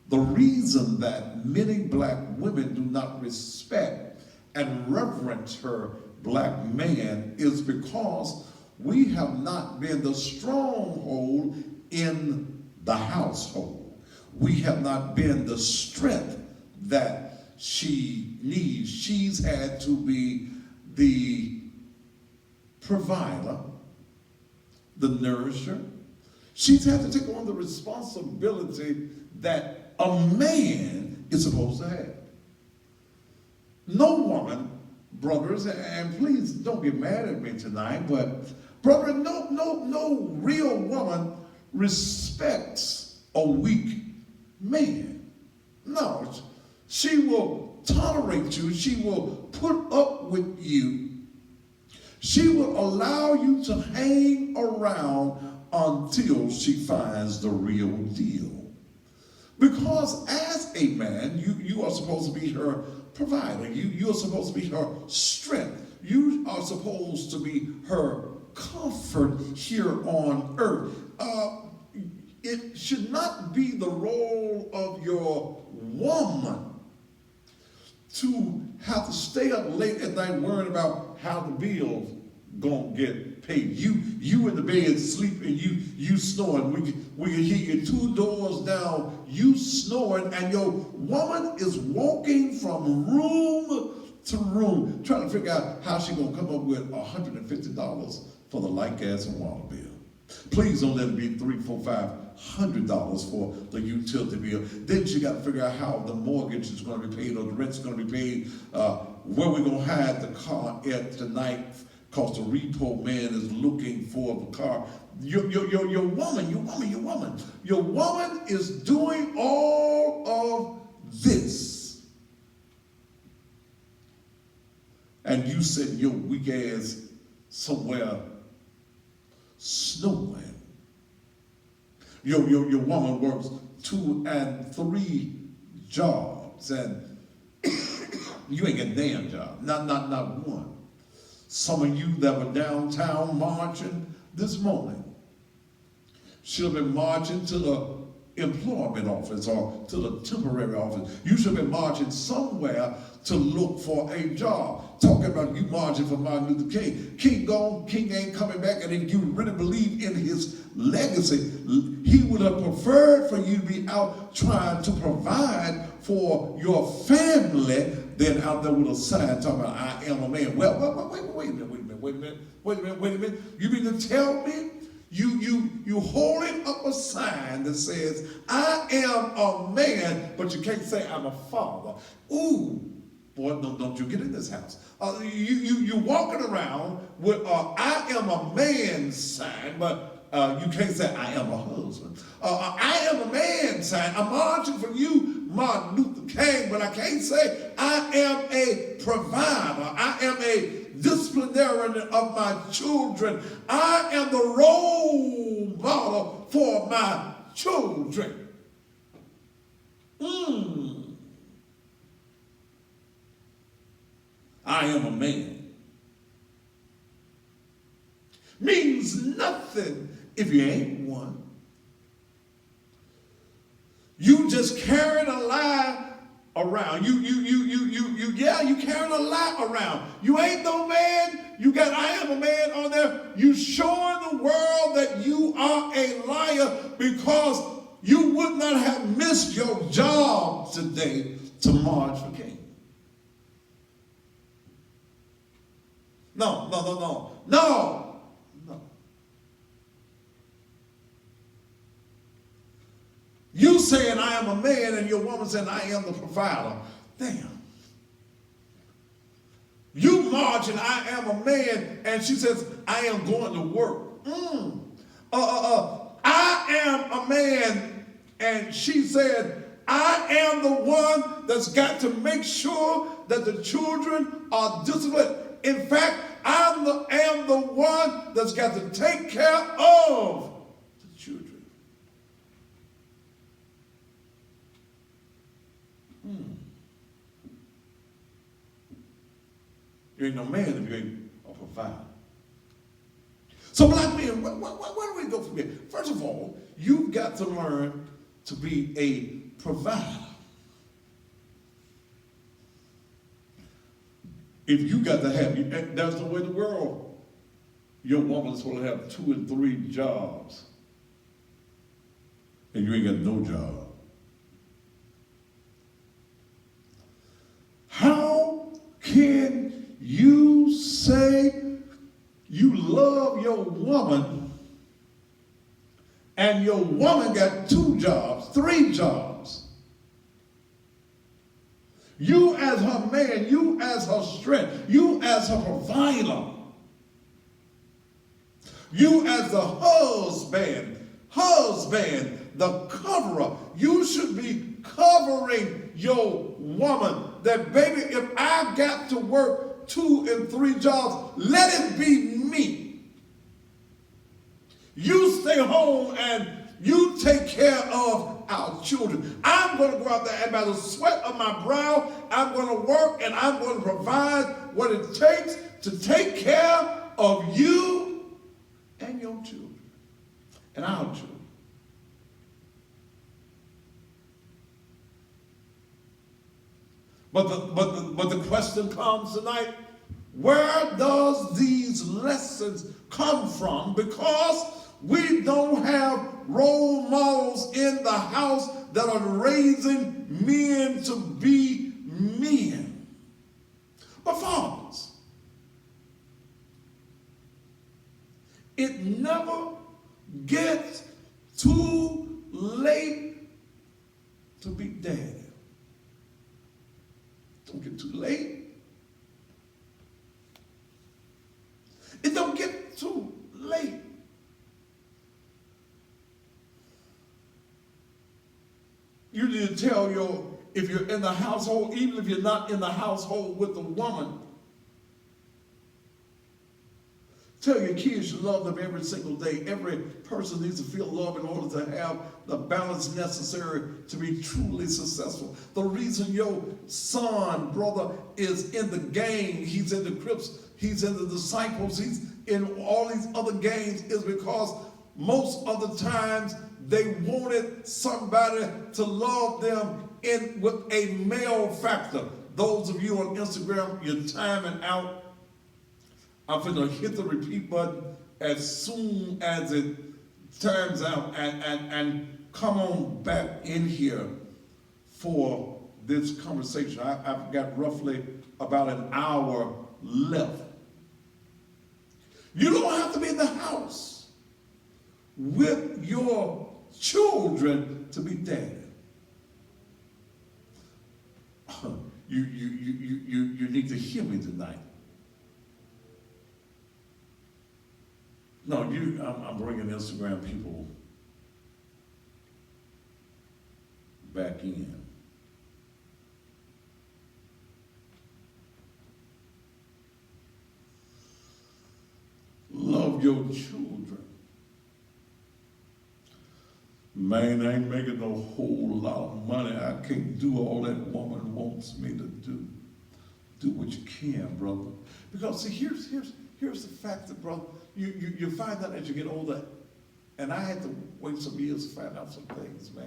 The reason that many black women do not respect and reverence her black man is because we have not been the stronghold in the household. We have not been the strength that she needs. She's had to be the provider, the nourisher. She's had to take on the responsibility that a man is supposed to have. No woman, brothers, and please don't get mad at me tonight, but brother, no real woman respects a weak man. No, she will tolerate you. She will put up with you. She will allow you to hang around until she finds the real deal. Because as a man, you are supposed to be her provider. You are supposed to be her strength. You are supposed to be her comfort here on earth. It should not be the role of your woman to have to stay up late at night worrying about how the bills gonna get Hey, you in the bed sleeping, you snoring. We can hear you 2 doors down, you snoring, and your woman is walking from room to room, trying to figure out how she gonna come up with $150 for the light, gas, and water bill. Please don't let it be $300, $400, $500 for the utility bill. Then you got to figure out how the mortgage is going to be paid or the rent's going to be paid. Where we're going to hide the car at tonight, because the repo man is looking for the car. Your woman is doing all of this, and you sitting your weak ass somewhere snowing. Your woman works 2 and 3 jobs, and you ain't got a damn job, not one. Some of you that were downtown marching this morning should have been marching to the employment office or to the temporary office. You should have been marching somewhere to look for a job. Talking about you marching for Martin Luther King. King gone, King ain't coming back, and if you really believe in his legacy, he would have preferred for you to be out trying to provide for your family than out there with a sign talking about, I am a man. Well, wait a minute. You mean to tell me you holding up a sign that says, I am a man, but you can't say I'm a father. Ooh, boy, don't you get in this house. You walking around with I am a man sign, but you can't say I am a husband. I am a man sign. I'm marching for you, Martin Luther King, but I can't say I am a provider. I am a disciplinarian of my children. I am the role model for my children. I am a man. Means nothing if you ain't one. You just carrying a lie around. You carrying a lie around. You ain't no man. You got I am a man on there. You showing the world that you are a liar because you would not have missed your job today to march for King. No. You saying I am a man and your woman saying I am the provider. Damn. You marching I am a man and she says I am going to work. I am a man and she said I am the one that's got to make sure that the children are disciplined. In fact, I am the one that's got to take care of the children. You ain't no man if you ain't a provider. So black men, where do we go from here? First of all, you've got to learn to be a provider. If you got to have, that's the way the world, your woman's supposed to have 2 and 3 jobs. And you ain't got no job. How can you say you love your woman and your woman got 2 jobs, 3 jobs? You as her man, you as her strength, you as her provider, you as the husband, the coverer, you should be covering your woman. That baby, if I got to work 2 and 3 jobs, let it be me. You stay home and you take care of our children. I'm going to go out there and by the sweat of my brow, I'm going to work and I'm going to provide what it takes to take care of you and your children and our children. But the question comes tonight, Where does these lessons come from? Because we don't have role models in the house that are raising men to be men. But fathers, it never gets too late to be daddy. Don't get too late. It don't get too late. You need to tell if you're in the household, even if you're not in the household with a woman, tell your kids you love them every single day. Every person needs to feel love in order to have the balance necessary to be truly successful. The reason your son, brother, is in the game, he's in the Crips, he's in the Disciples, he's in all these other games is because most of the times they wanted somebody to love them with a male factor. Those of you on Instagram, you're timing out. I'm going to hit the repeat button as soon as it turns out and come on back in here for this conversation. I've got roughly about an hour left. You don't have to be in the house with your children to be daddy. You need to hear me tonight. No, I'm bringing Instagram people back in. Love your children. Man, I ain't making no whole lot of money. I can't do all that woman wants me to do. Do what you can, brother. Because see, here's the fact that, brother, you find out as you get older, and I had to wait some years to find out some things, man.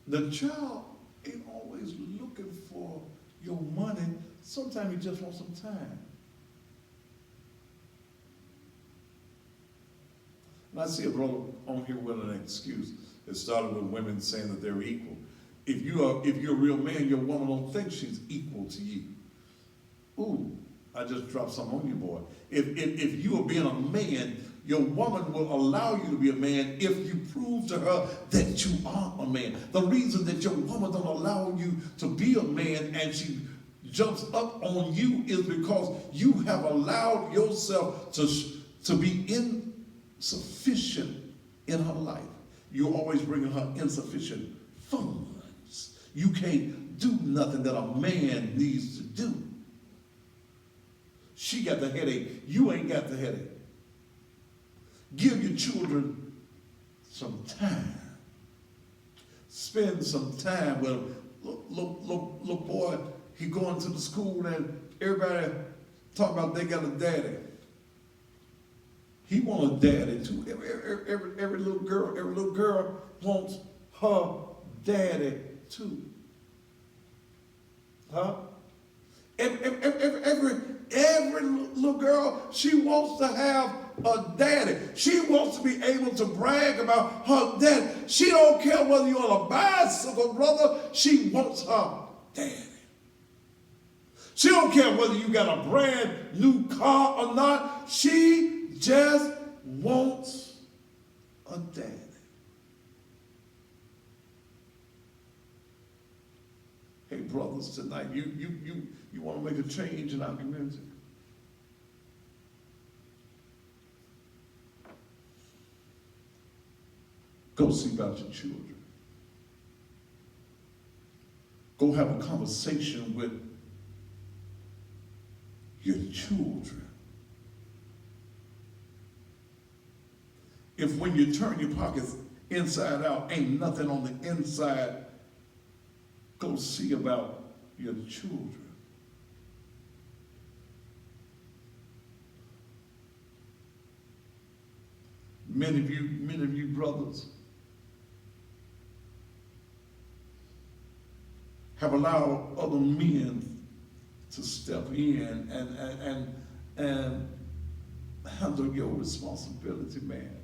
The child ain't always looking for your money. Sometimes you just want some time. And I see a brother on here with an excuse. It started with women saying that they're equal. If you're a real man, your woman don't think she's equal to you. Ooh, I just dropped something on you, boy. If you are being a man, your woman will allow you to be a man if you prove to her that you are a man. The reason that your woman don't allow you to be a man and she jumps up on you is because you have allowed yourself to be insufficient in her life. You're always bringing her insufficient funds. You can't do nothing that a man needs to do. She got the headache. You ain't got the headache. Give your children some time. Spend some time with them. Look, boy, he going to the school and everybody talking about they got a daddy. He want a daddy too. Every little girl wants her daddy too. Huh? Every little girl, she wants to have a daddy. She wants to be able to brag about her daddy. She don't care whether you're on a bicycle, brother. She wants her daddy. She don't care whether you got a brand new car or not. She just wants a daddy. Hey, brothers, tonight, you want to make a change in our community? Go see about your children. Go have a conversation with your children. If when you turn your pockets inside out, ain't nothing on the inside, go see about your children. Many of you brothers have allowed other men to step in and handle your responsibility, man.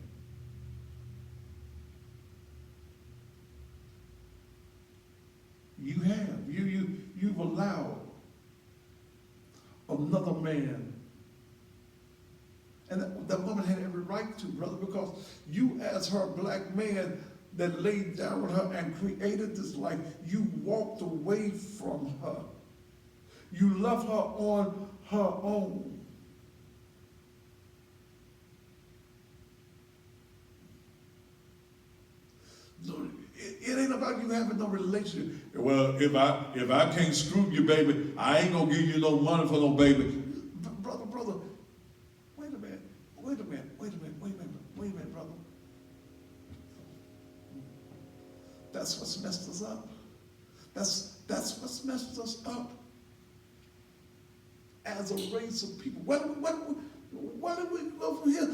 You have. You've allowed another man. And that woman had every right to, brother, because you as her black man that laid down with her and created this life, you walked away from her. You left her on her own. It ain't about you having no relationship. Well, if I can't screw you, baby, I ain't gonna give you no money for no baby. Brother, wait a minute, brother. That's what's messed us up. That's what's messed us up as a race of people. Why do we go from here?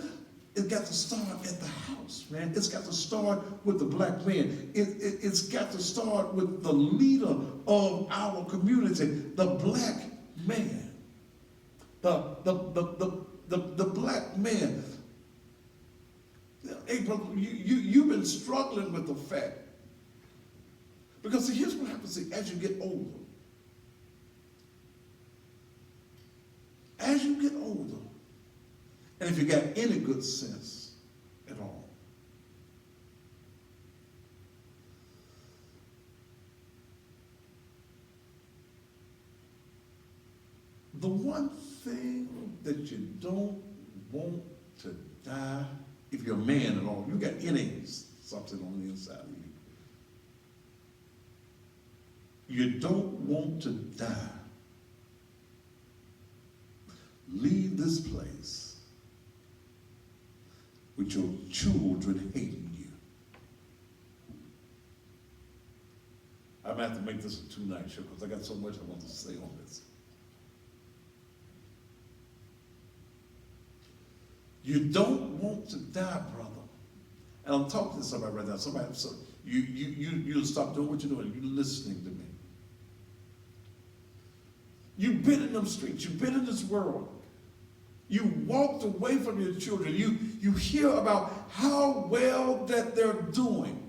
It got to start at the house, man. It's got to start with the black man. It's got to start with the leader of our community, the black man. The black man. Hey, brother, you've been struggling with the fact. Because see, here's what happens as you get older. As you get older, and if you got any good sense at all, the one thing that you don't want to die, if you're a man at all, you got innings, something on the inside of you. You don't want to die. Leave this place with your children hating you. I'm going to have to make this a two-night show because I got so much I want to say on this. You don't want to die, brother. And I'm talking to somebody right now. Somebody, so you stop doing what you're doing. You're listening to me. You've been in them streets. You've been in this world. You walked away from your children. You hear about how well that they're doing.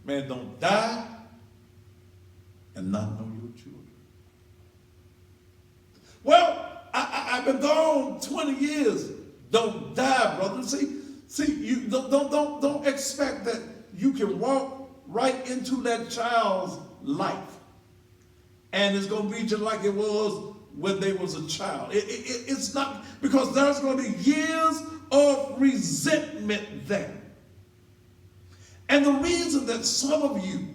Man, don't die and not know your children. Well, I've been gone 20 years. Don't die, brother. See, you don't expect that you can walk right into that child's life. And it's going to be just like it was when they was a child. It's not, because there's going to be years of resentment there. And the reason that some of you,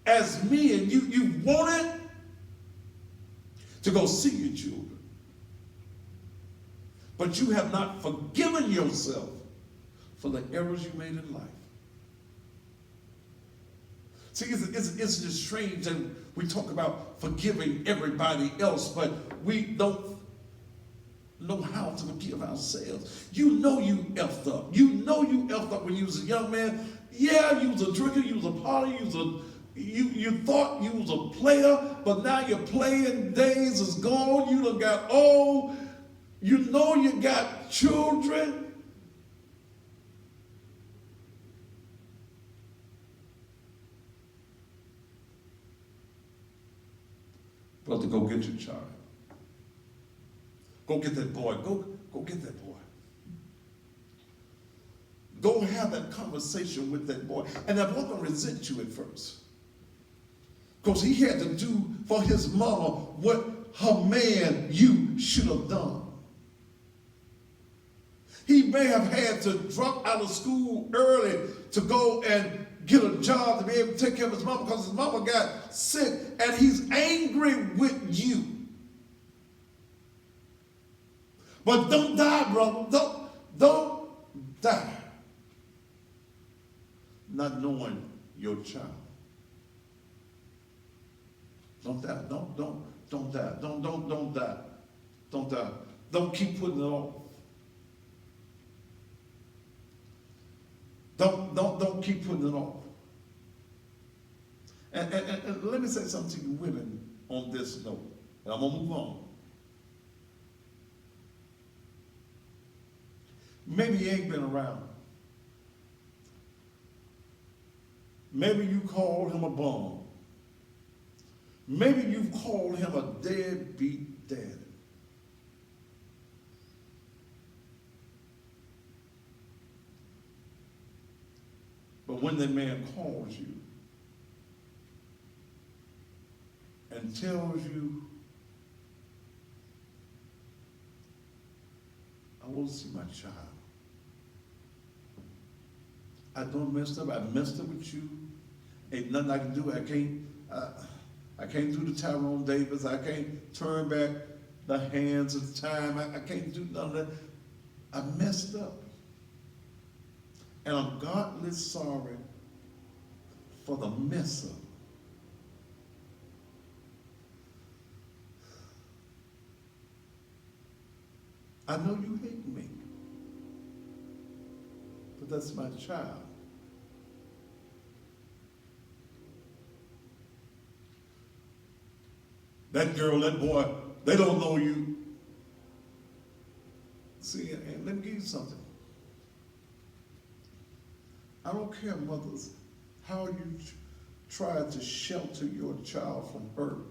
as men, you wanted to go see your children, but you have not forgiven yourself for the errors you made in life. See, isn't it strange that we talk about forgiving everybody else, but we don't know how to forgive ourselves? You know you effed up. You know you effed up when you was a young man. Yeah, you was a drinker, you was a party, you thought you was a player, but now your playing days is gone. You done got old. You know you got children. Brother, go get your child. Go get that boy. Go get that boy. Go have that conversation with that boy. And that boy gonna resent you at first. Because he had to do for his mama what her man you should have done. He may have had to drop out of school early to go and get a job to be able to take care of his mama because his mama got sick, and he's angry with you. But don't die, brother. Don't die not knowing your child. Don't die. Don't die. Don't die. Don't keep putting it off. Don't keep putting it off. And let me say something to you women on this note, and I'm gonna move on. Maybe you ain't been around. Maybe you called him a bum. Maybe you've called him a deadbeat daddy. But when that man calls you and tells you, I want to see my child. I done messed up. I messed up with you. Ain't nothing I can do. I can't do the Tyrone Davis. I can't turn back the hands of time. I can't do none of that. I messed up. And I'm godly sorry for the mess up. I know you hate me, but that's my child. That girl, that boy, they don't know you. See, and let me give you something. I don't care, mothers, how you try to shelter your child from hurt.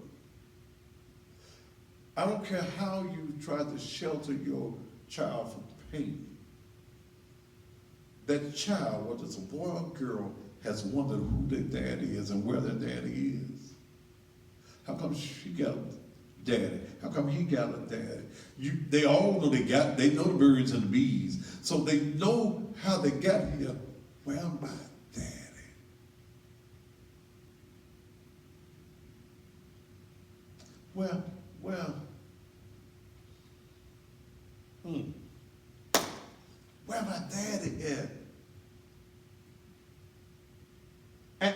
I don't care how you try to shelter your child from pain. That child, whether it's a boy or a girl, has wondered who their daddy is and where their daddy is. How come she got a daddy? How come he got a daddy? They all know they know the birds and the bees. So they know how they got here. Where my daddy? Where my daddy at?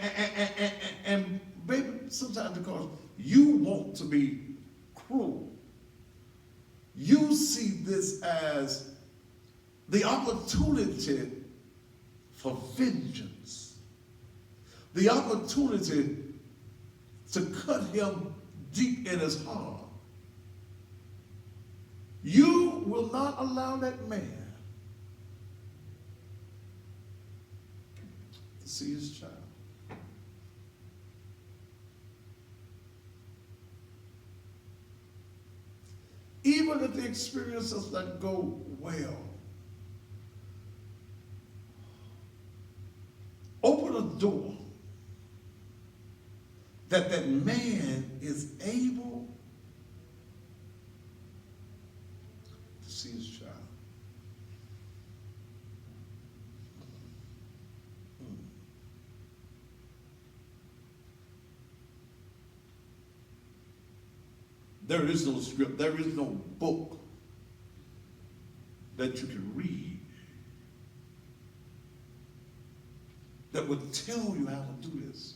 And baby, sometimes because you want to be cruel, you see this as the opportunity for vengeance, the opportunity to cut him deep in his heart. You will not allow that man to see his child. Even if the experience does not go well, open a door that man is able to see his child. There is no script, there is no book that you can read that would tell you how to do this.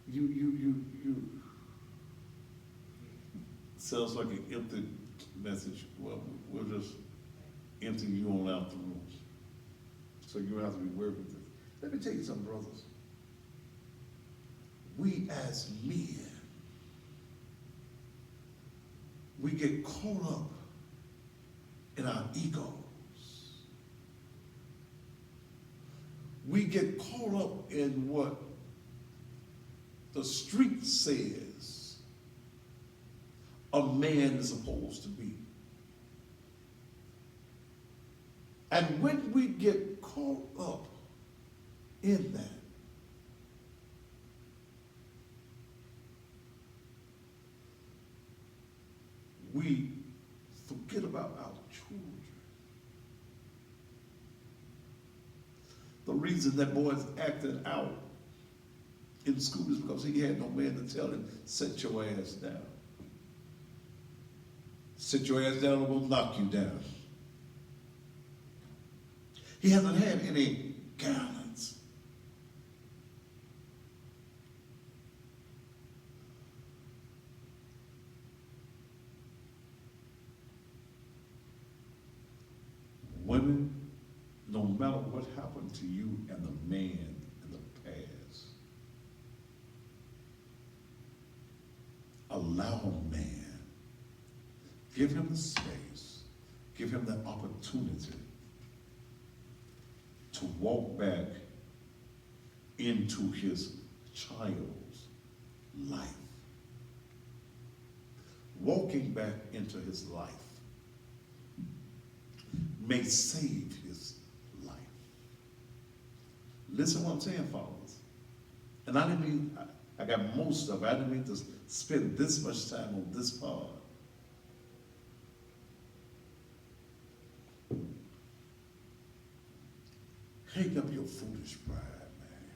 You sounds like an empty message. Well, we'll just empty you on out the rooms. So you have to be aware of this. Let me tell you something, brothers. We as men, we get caught up in our egos. We get caught up in what the street says a man is supposed to be. And when we get caught up in that, we forget about our children. The reason that boy is acting out in school is because he had no man to tell him, sit your ass down. Sit your ass down or we'll knock you down. He hasn't had any guidance. talking to you and the man in the past. Allow man. Give him the space. Give him the opportunity to walk back into his child's life. Walking back into his life may save his life. Listen what I'm saying, fathers. And I didn't mean, I got most of it. I didn't mean to spend this much time on this part. Hang up your foolish pride, man.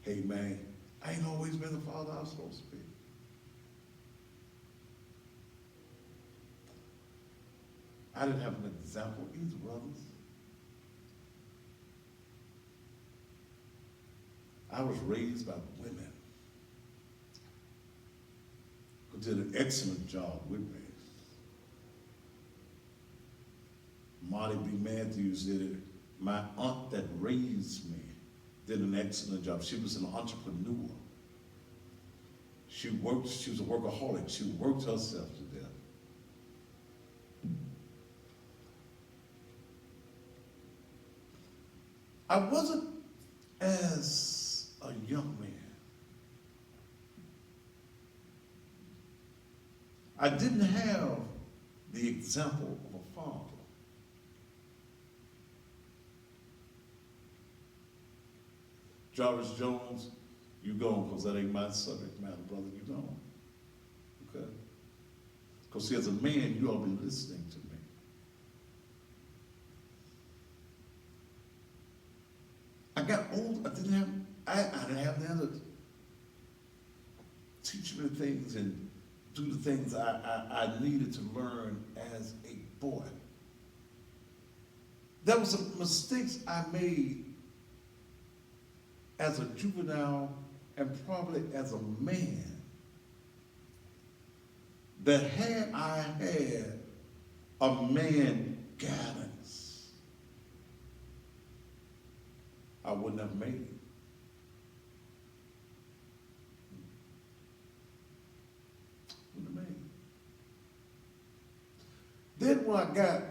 Hey, man, I ain't always been the father I was supposed to be. I didn't have an example either, brothers. I was raised by women who did an excellent job with me. Marty B. Matthews did it. My aunt that raised me did an excellent job. She was an entrepreneur. She was a workaholic. She worked herself to death. I wasn't, as a young man, I didn't have the example of a father. Jarvis Jones, you gone, because that ain't my subject matter, brother, you gone. Okay? Because see, as a man, you ought to be listening to me. I got old, I didn't have the other teach me things and do the things I needed to learn as a boy. There were some mistakes I made as a juvenile and probably as a man that had I had a man guidance, I wouldn't have made it. Wouldn't have made it. Then when I got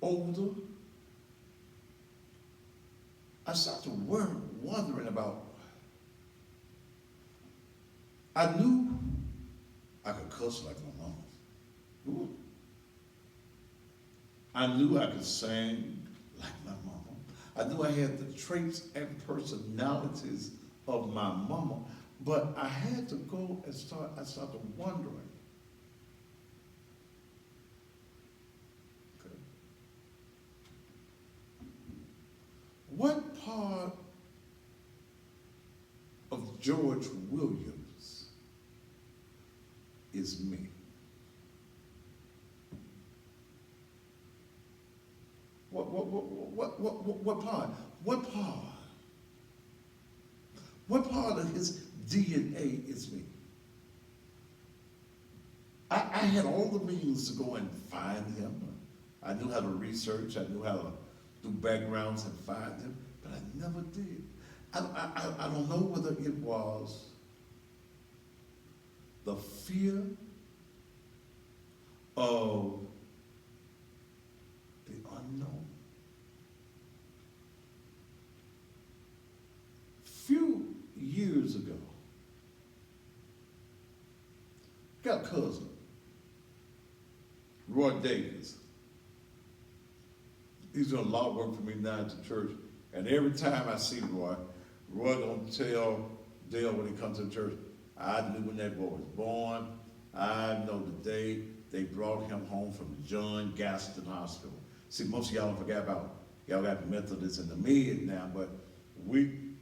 older, I started wondering about, I knew I could cuss like my mama. Ooh. I knew I could sing like my mama. I knew I had the traits and personalities of my mama, but I had to go and I started wondering, okay, what part of George Williams is me? What part? What part? What part of his DNA is me? I had all the means to go and find him. I knew how to research. I knew how to do backgrounds and find him, but I never did. I don't know whether it was the fear of the unknown. Few years ago, got a cousin, Roy Davis. He's doing a lot of work for me now at the church, and every time I see Roy gonna tell Dale when he comes to church, I knew when that boy was born. I know the day they brought him home from John Gaston Hospital. See, most of y'all don't forget about, y'all got Methodists in the mid now, but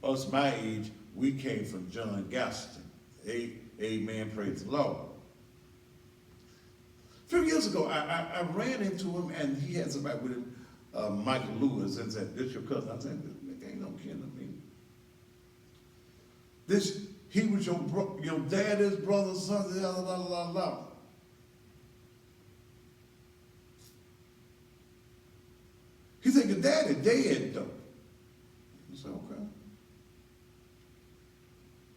us my age, we came from John Gaston. Amen, praise the Lord. A few years ago, I ran into him, and he had somebody with him, Michael Lewis, and said, "This your cousin?" I said, "This ain't no kin to me. He was your daddy's brother, son, blah, blah, blah, blah." He said, your daddy dead though. I said, okay.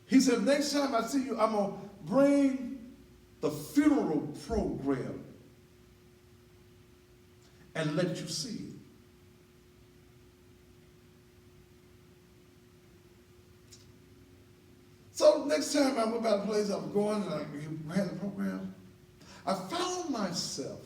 He said, next time I see you, I'm going to bring the funeral program and let you see it. So next time I went by the place I was going and I had the program, I found myself,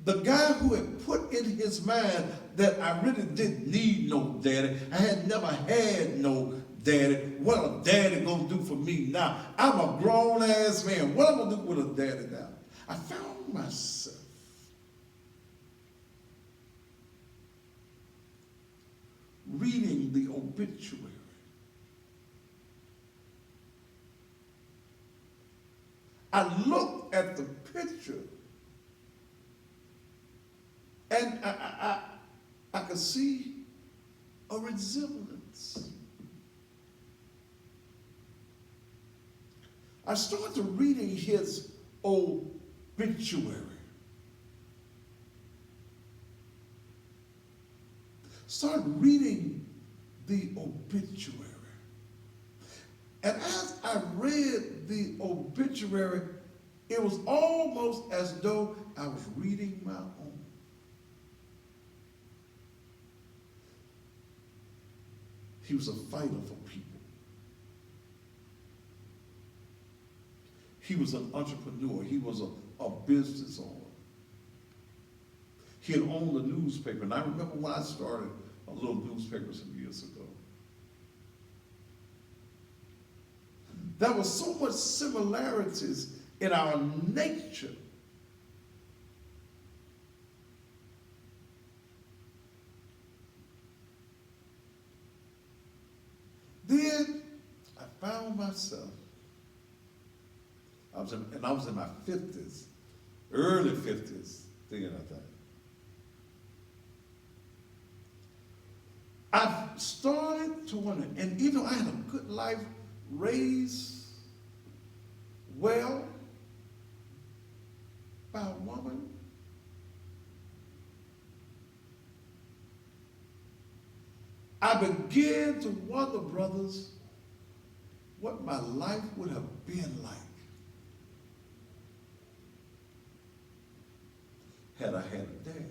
the guy who had put in his mind that I really didn't need no daddy. I had never had no daddy. What a daddy gonna do for me now? I'm a grown ass man. What am I gonna do with a daddy now? I found myself reading the obituary. I looked at the picture and I could see a resemblance. I started reading his obituary. Started reading the obituary. And as I read the obituary, it was almost as though I was reading my own. He was a fighter for people. He was an entrepreneur. He was a business owner. He had owned a newspaper. And I remember when I started a little newspaper some years ago. There was so much similarities in our nature. Then I found myself, I was in my 50s, early 50s, then I think. I started to wonder, and even though I had a good life, raised well by a woman, I began to wonder, brothers, what my life would have been like had I had a dad.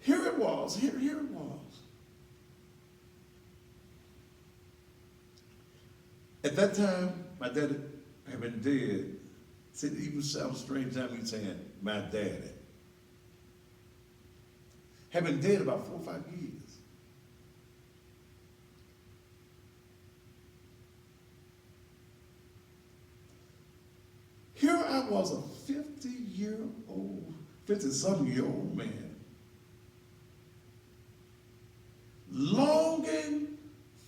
Here it was. At that time, my daddy had been dead. See, it even sounds strange now me saying my daddy. Had been dead about 4 or 5 years. Here I was, a 50-year-old, 50-something-year-old man, longing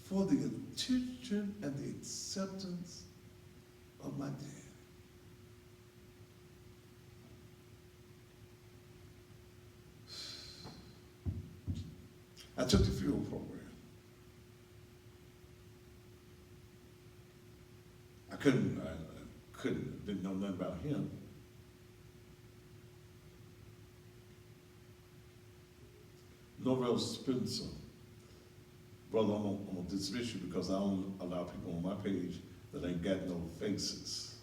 for the attention and the acceptance of my dad. I took the funeral program. I didn't know nothing about him. Norvell Spencer. Brother, I'm gonna dismiss you because I don't allow people on my page that ain't got no faces.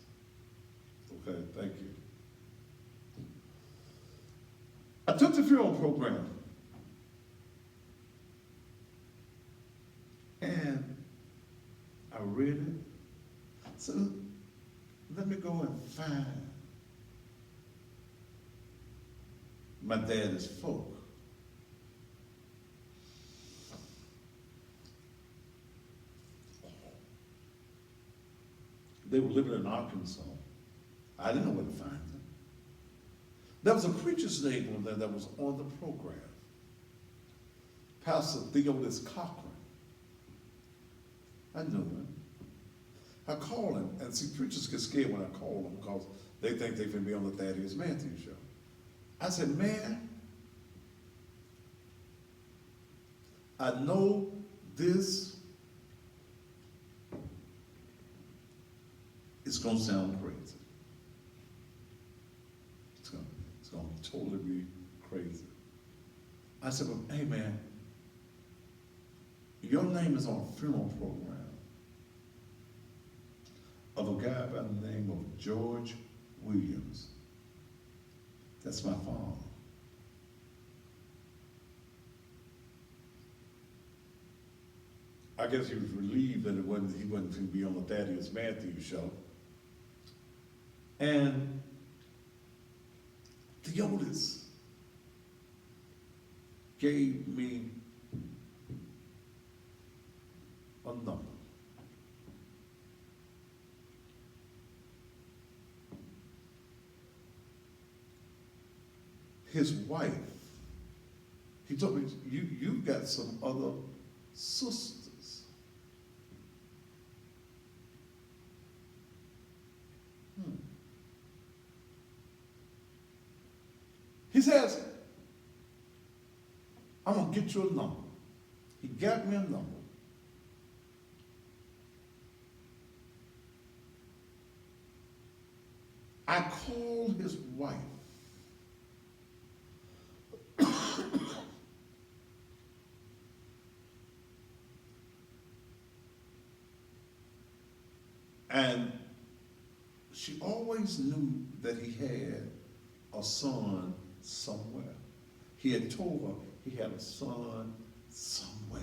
Okay, thank you. I took the funeral program. And I read it. So let me go and find my daddy's folk. They were living in Arkansas. I didn't know where to find them. There was a preacher's name on there that was on the program. Pastor Theodis Cochran. I knew him. I called him, and see, preachers get scared when I call them because they think they can be on the Thaddeus Matthews show. I said, man, I know this gonna sound crazy. It's gonna totally be crazy. I said, well, hey man, your name is on a funeral program of a guy by the name of George Williams. That's my father. I guess he was relieved that he wasn't going to be on the Thaddeus Matthews show. And the oldest gave me a number. His wife, he told me, you've got some other sisters. He says, I'm going to get you a number. He got me a number. I called his wife. And she always knew that he had a son somewhere. He had told her he had a son somewhere.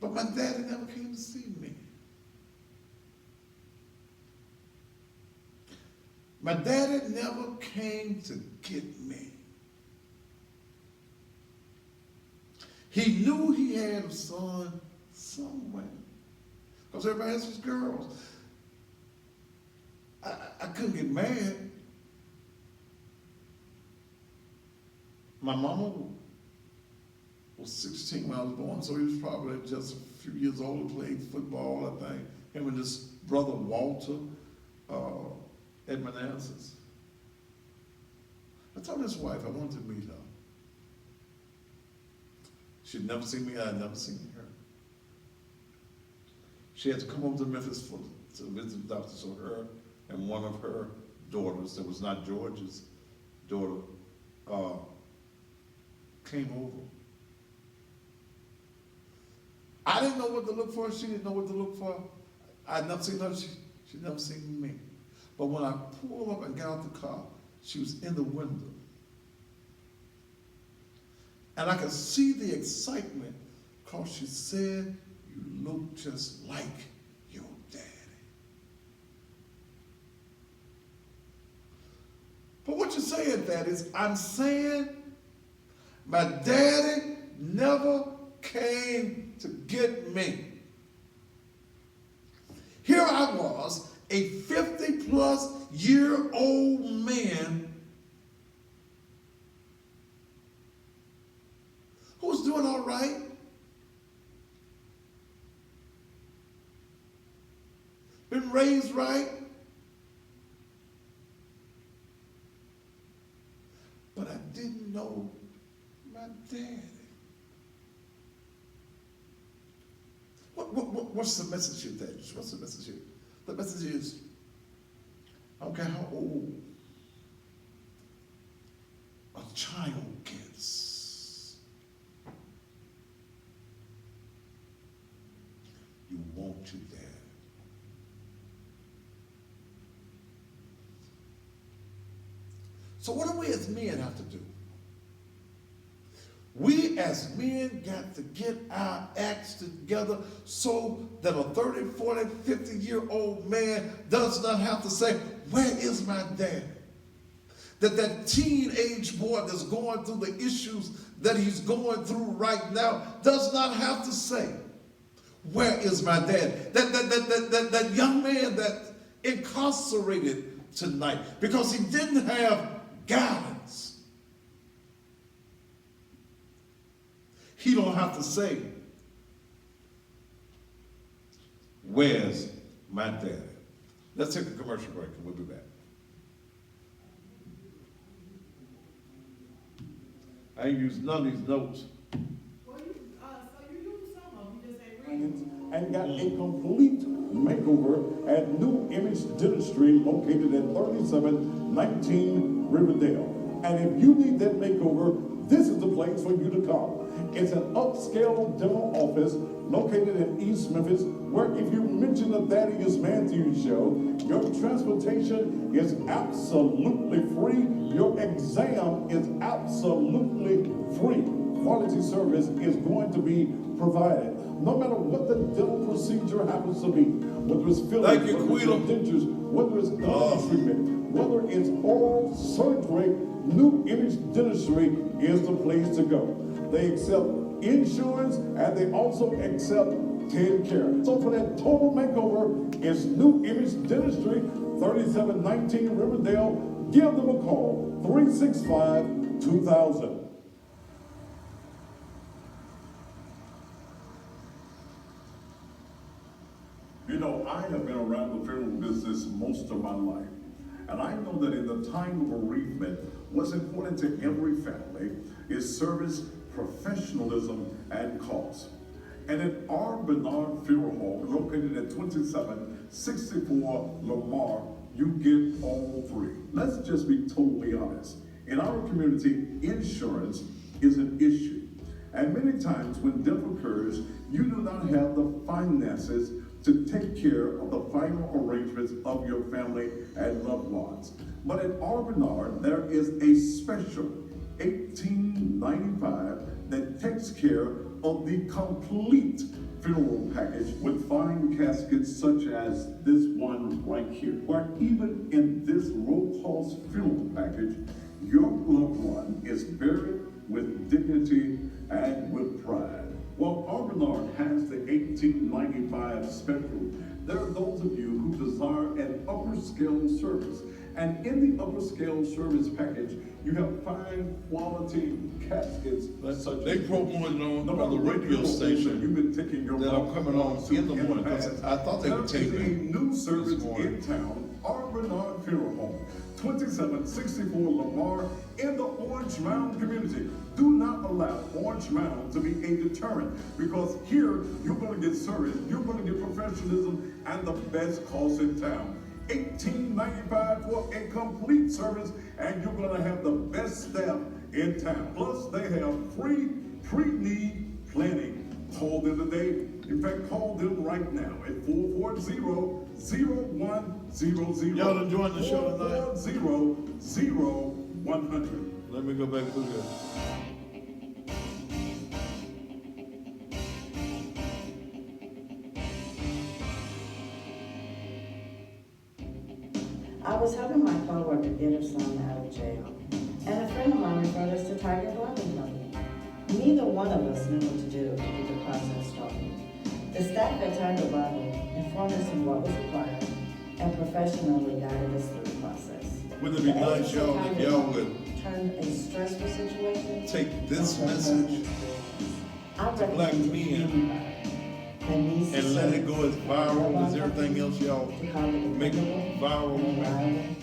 But my daddy never came to see me. My daddy never came to get me. He knew he had a son somewhere. Because everybody has his girls. I couldn't get mad. My mama was 16 when I was born, so he was probably just a few years old, played football, I think. Him and his brother Walter at Manassas. I told his wife I wanted to meet her. She'd never seen me, I had never seen her. She had to come over to Memphis to visit the doctor, so her and one of her daughters, that was not George's daughter, came over. I didn't know what to look for, she didn't know what to look for. I'd never seen her, she'd never seen me. But when I pulled up and got out the car, she was in the window. And I could see the excitement because she said, you look just like your daddy. But what you're saying, Dad, is I'm saying my daddy never came to get me. Here I was, a 50-plus-year-old man who was doing all right. Been raised right. But I didn't know my daddy. What's the message here, Dad? What's the message here? The message is, I don't care how old a child gets, you want your dad. So what do we as men have to do? We as men got to get our acts together so that a 30, 40, 50-year-old man does not have to say, where is my dad? That teenage boy that's going through the issues that he's going through right now does not have to say, where is my dad? That young man that's incarcerated tonight because he didn't have guidance. He don't have to say, where's my dad? Let's take a commercial break and we'll be back. I ain't used none of these notes. Well, so you lose some of them, you just ain't read caskets and got a complete makeover at New Image Dentistry located at 3719 Riverdale. And if you need that makeover, this is the place for you to come. It's an upscale dental office located in East Memphis, where if you mention the Thaddeus Matthews Show, your transportation is absolutely free. Your exam is absolutely free. Quality service is going to be provided. No matter what the dental procedure happens to be, whether it's fillings, Thank you, whether it's Quito. dentures, whether it's gum treatment, whether it's oral surgery, New Image Dentistry is the place to go. They accept insurance and they also accept care. So for that total makeover, it's New Image Dentistry, 3719 Riverdale. Give them a call, 365-2000. You know, I have been around the funeral business most of my life. And I know that in the time of bereavement, what's important to every family is service, professionalism, and cost. And at our Bernard Funeral Home, located at 2764 Lamar, you get all three. Let's just be totally honest. In our community, insurance is an issue. And many times when death occurs, you do not have the finances to take care of the final arrangements of your family and loved ones. But at R. Bernard, there is a special $18.95 that takes care of the complete funeral package with fine caskets such as this one right here. Or even in this low-cost funeral package, your loved one is buried with dignity and with pride. Well, R. Bernard has the $18.95 special. There are those of you who desire an upper scale service. And in the upper scale service package, you have fine quality caskets. They promoted on the radio station You've been taking your that I'm coming on in the morning, because I thought they would take There is a me new service this morning. in town, R. Bernard Funeral Home, 2764 Lamar in the Orange Mound community. Do not allow Orange Mound to be a deterrent, because here you're going to get service, you're going to get professionalism, and the best cost in town. $18.95 for a complete service, and you're going to have the best staff in town. Plus, they have free pre-need planning. Call them today. In fact, call them right now at 440-0100. Y'all enjoying the show tonight? 440-0100. Let me go back through this. I was helping my coworker get her son out of jail, and a friend of mine referred us to Tiger Bonding Company. Neither one of us knew what to do to get the process started. The staff at Tiger Bonding informed us of what was required and professionally guided us through the process. Wouldn't it be nice, y'all, if y'all would turned a stressful situation take this into a message I to black recommend men anybody that needs to and let it serve go as viral as everything else y'all to call it make it viral on it.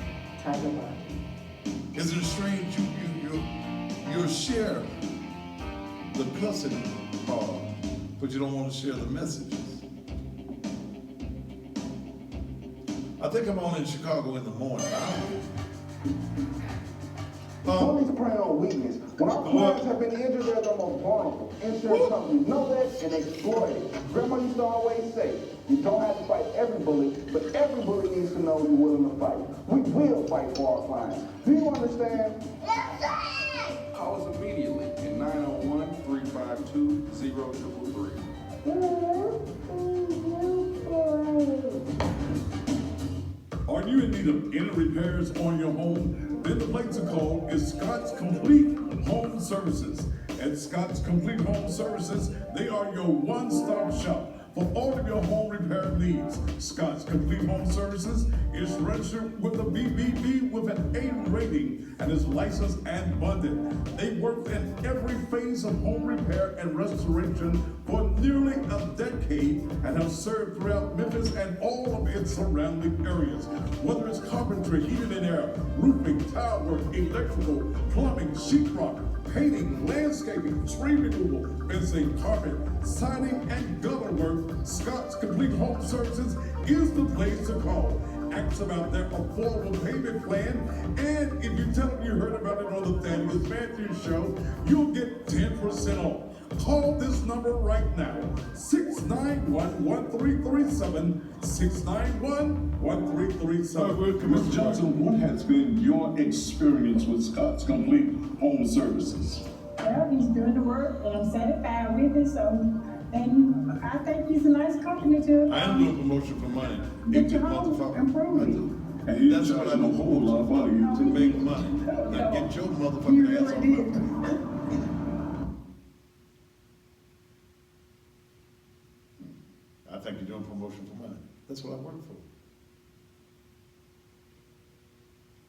Tiger Bonding. Is it strange you'll share the cussing part, but you don't want to share the messages? I think I'm on in Chicago in the morning. Police prey on weakness. When our clients have been injured, they're the most vulnerable. Insurance companies know that and exploit it. Grandma used to always say, you don't have to fight every bully, but every bully needs to know you're willing to fight. We will fight for our clients. Do you understand? Call us immediately at 901-352-0333. Are you in need of any repairs on your home? Then the place to call is Scott's Complete Home Services. At Scott's Complete Home Services, they are your one-stop shop for all of your home repair needs. Scott's Complete Home Services is registered with the BBB with an A rating and is licensed and bonded. They work in every phase of home repair and restoration for nearly a decade and have served throughout Memphis and all of its surrounding areas. Whether it's carpentry, heating and air, roofing, tile work, electrical, plumbing, sheetrock, painting, landscaping, tree removal, fencing, carpet, siding, and gutter work, Scott's Complete Home Services is the place to call. Ask about their affordable payment plan, and if you tell them you heard about it on the Thaddeus Matthews Show, you'll get 10% off. Call this number right now, 691-1337, 691-1337. Mr. Johnson, what has been your experience with Scott's Complete Home Services? Well, he's doing the work, and I'm satisfied with it, so, and I think he's a nice company to. I am doing promotion for money. Get your home improved. And he That's does what I a do. whole lot for you To too. make money. Now get your You motherfucking ass really on did. up. I think you're doing promotion for money. That's what I work for.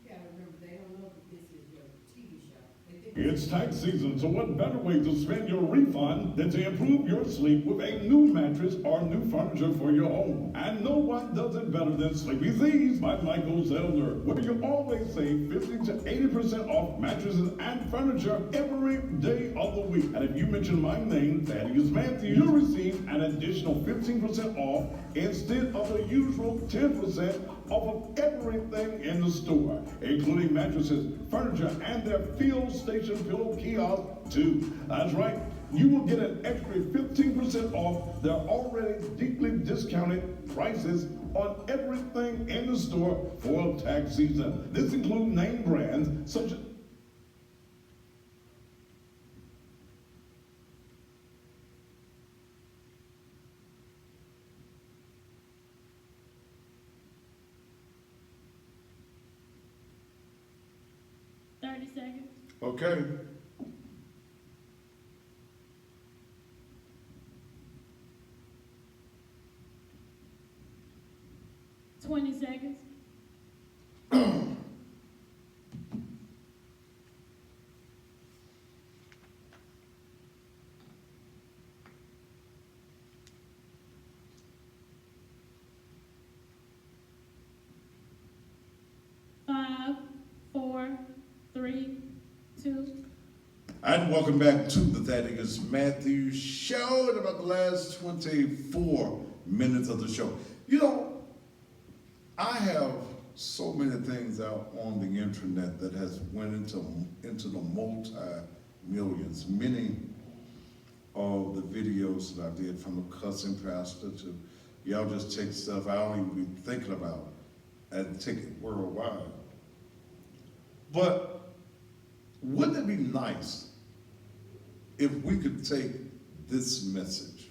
You gotta remember, they don't know that this is your TV show. They think It's tax season, so what better way to spend your refund than to improve your sleep with a new mattress or new furniture for your home? And no one does it better than Sleepy Z's by Michael Zellner, where you always save 50 to 80% off mattresses and furniture every day of the week. And if you mention my name, Thaddeus Matthews, you'll receive an additional 15% off instead of the usual 10% off of everything in the store, including mattresses, furniture, and their field station pillow kiosk too. That's right. You will get an extra 15% off their already deeply discounted prices on everything in the store for tax season. This includes name brands such as 30 seconds. Okay. Twenty seconds. Five, four, three, two. And welcome back to the Thaddeus Matthews Show in about the last 24 minutes of the show. You know, I have so many things out on the internet that has went into the multi-millions. Many of the videos that I did, from the cussing pastor to y'all just take stuff I don't even be thinking about and take it worldwide. But wouldn't it be nice if we could take this message?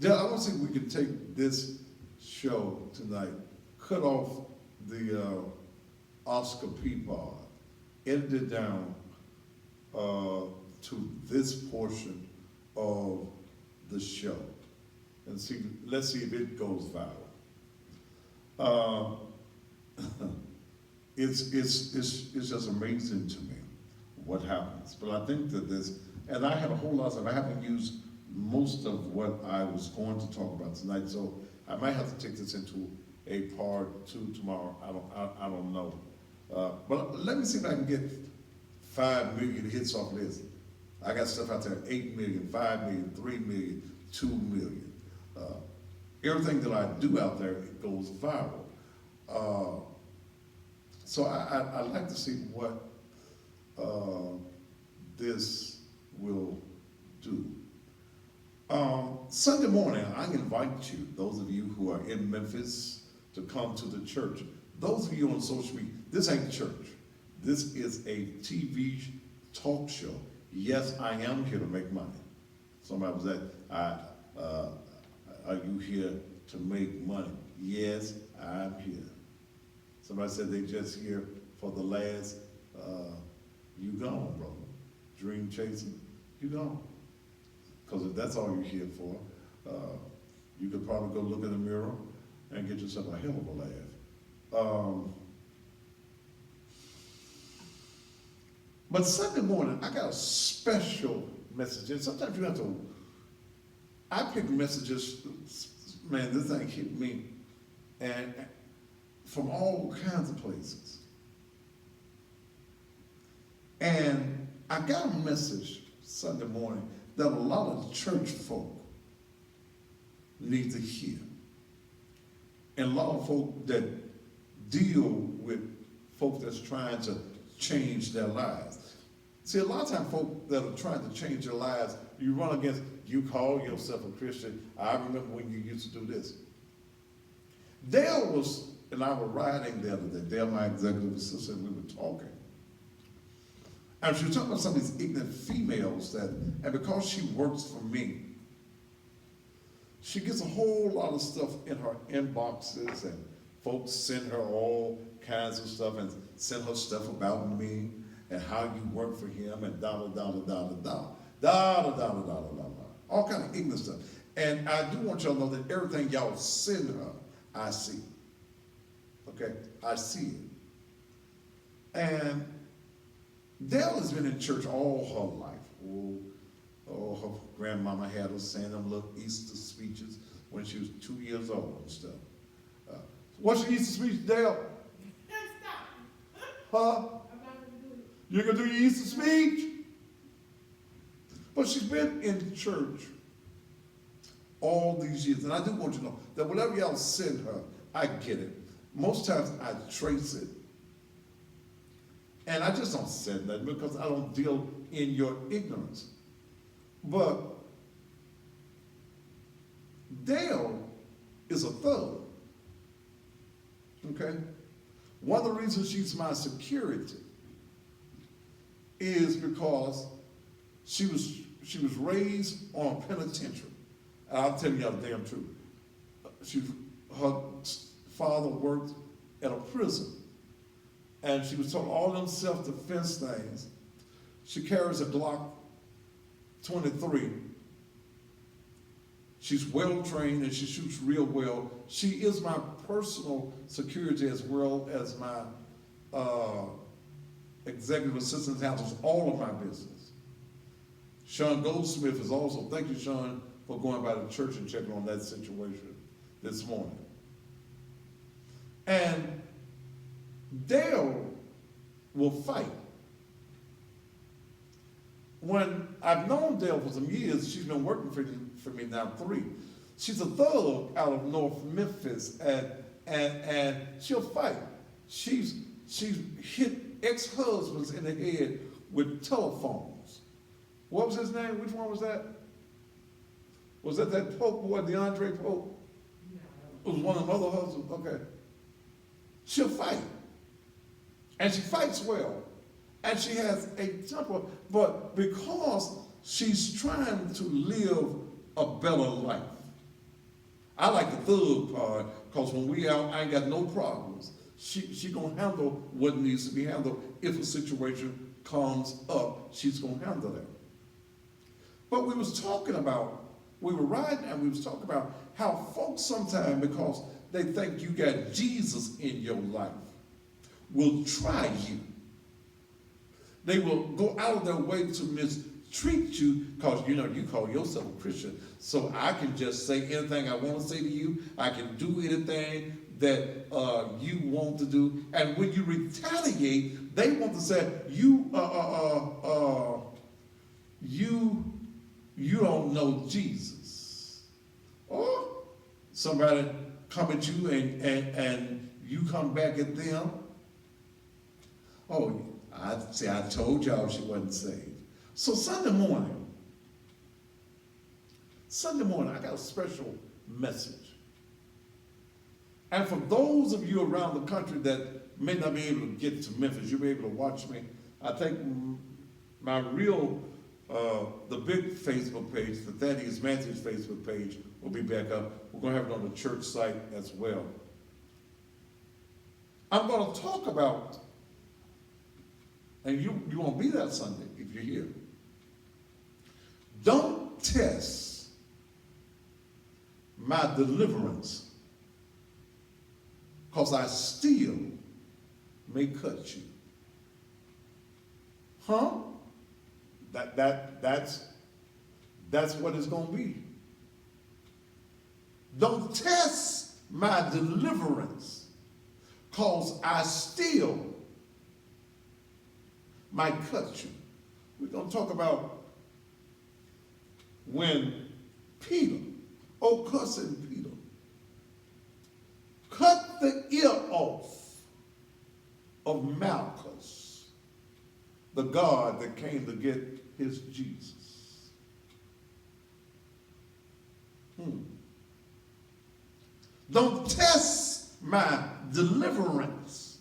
I want to see if we could take this show tonight, cut off the Oscar Peabody, edit it down to this portion of the show, and see. Let's see if it goes viral. It's just amazing to me what happens. But I think that this, and I had a whole lot of, I haven't used most of what I was going to talk about tonight, so I might have to take this into a part 2 tomorrow. I don't know. But let me see if I can get 5 million hits off this. I got stuff out there, 8 million, 5 million, 3 million, 2 million. Everything that I do out there, it goes viral. So I'd like to see what this will do. Sunday morning, I invite you, those of you who are in Memphis, to come to the church. Those of you on social media, this ain't church. This is a TV talk show. Yes, I am here to make money. Somebody was are you here to make money? Yes, I'm here. Somebody said they just here for the last, you gone, brother. Dream chasing, you gone. Because if that's all you're here for, you could probably go look in the mirror and get yourself a hell of a laugh. But Sunday morning, I got a special message. And sometimes you have to, I pick messages, man, this thing hit me, and from all kinds of places. And I got a message Sunday morning that a lot of church folk need to hear. And a lot of folk that deal with folk that's trying to change their lives. See, a lot of times folk that are trying to change their lives, you run against, you call yourself a Christian. I remember when you used to do this. Dale was, and I were riding the other day, Dale, my executive assistant, we were talking. And she was talking about some of these ignorant females that, and because she works for me, she gets a whole lot of stuff in her inboxes, and folks send her all kinds of stuff and send her stuff about me and how you work for him and all kind of ignorant stuff. And I do want y'all to know that everything y'all send her, I see. Okay, I see it. And Dale has been in church all her life. Oh, her grandmama had her saying them little Easter speeches when she was 2 years old and stuff. What's your Easter speech, Dale? Huh? You're going to do your Easter speech? But she's been in church all these years. And I do want you to know that whatever y'all send her, I get it. Most times I trace it. And I just don't send that because I don't deal in your ignorance. But Dale is a thug. Okay? One of the reasons she's my security is because she was raised on a penitentiary. And I'll tell you the damn truth. Her father worked at a prison. And she was taught all them self-defense things. She carries a Glock 23. She's well trained and she shoots real well. She is my personal security as well as my executive assistant handles all of my business. Sean Goldsmith is also, thank you, Sean, for going by the church and checking on that situation this morning. And Dale will fight. When I've known Dale for some years, she's been working for me now 3. She's a thug out of North Memphis, and she'll fight. She's hit ex-husbands in the head with telephones. What was his name? Which one was that? Was that Pope boy, DeAndre Pope? It was one of the other husbands. Okay. She'll fight. And she fights well. And she has a temper, but because she's trying to live a better life. I like the thug part, because when we out, I ain't got no problems. She gonna handle what needs to be handled. If a situation comes up, she's gonna handle that. But we were riding and we was talking about how folks sometimes, because they think you got Jesus in your life, will try you. They will go out of their way to mistreat you because, you call yourself a Christian. So I can just say anything I want to say to you. I can do anything that you want to do. And when you retaliate, they want to say, you don't know Jesus. Or somebody come at you and you come back at them. Oh, I told y'all she wasn't saved. So Sunday morning, I got a special message. And for those of you around the country that may not be able to get to Memphis, you'll be able to watch me. I think my real, the big Facebook page, the Thaddeus Matthews Facebook page, will be back up. We're going to have it on the church site as well. I'm going to talk about, and you won't be that Sunday if you're here. Don't test my deliverance, because I still may cut you. Huh? That's what it's going to be. Don't test my deliverance, because I still might cut you. We're going to talk about when Peter, oh cousin Peter, cut the ear off of Malchus, the guard that came to get his Jesus. Don't test my deliverance.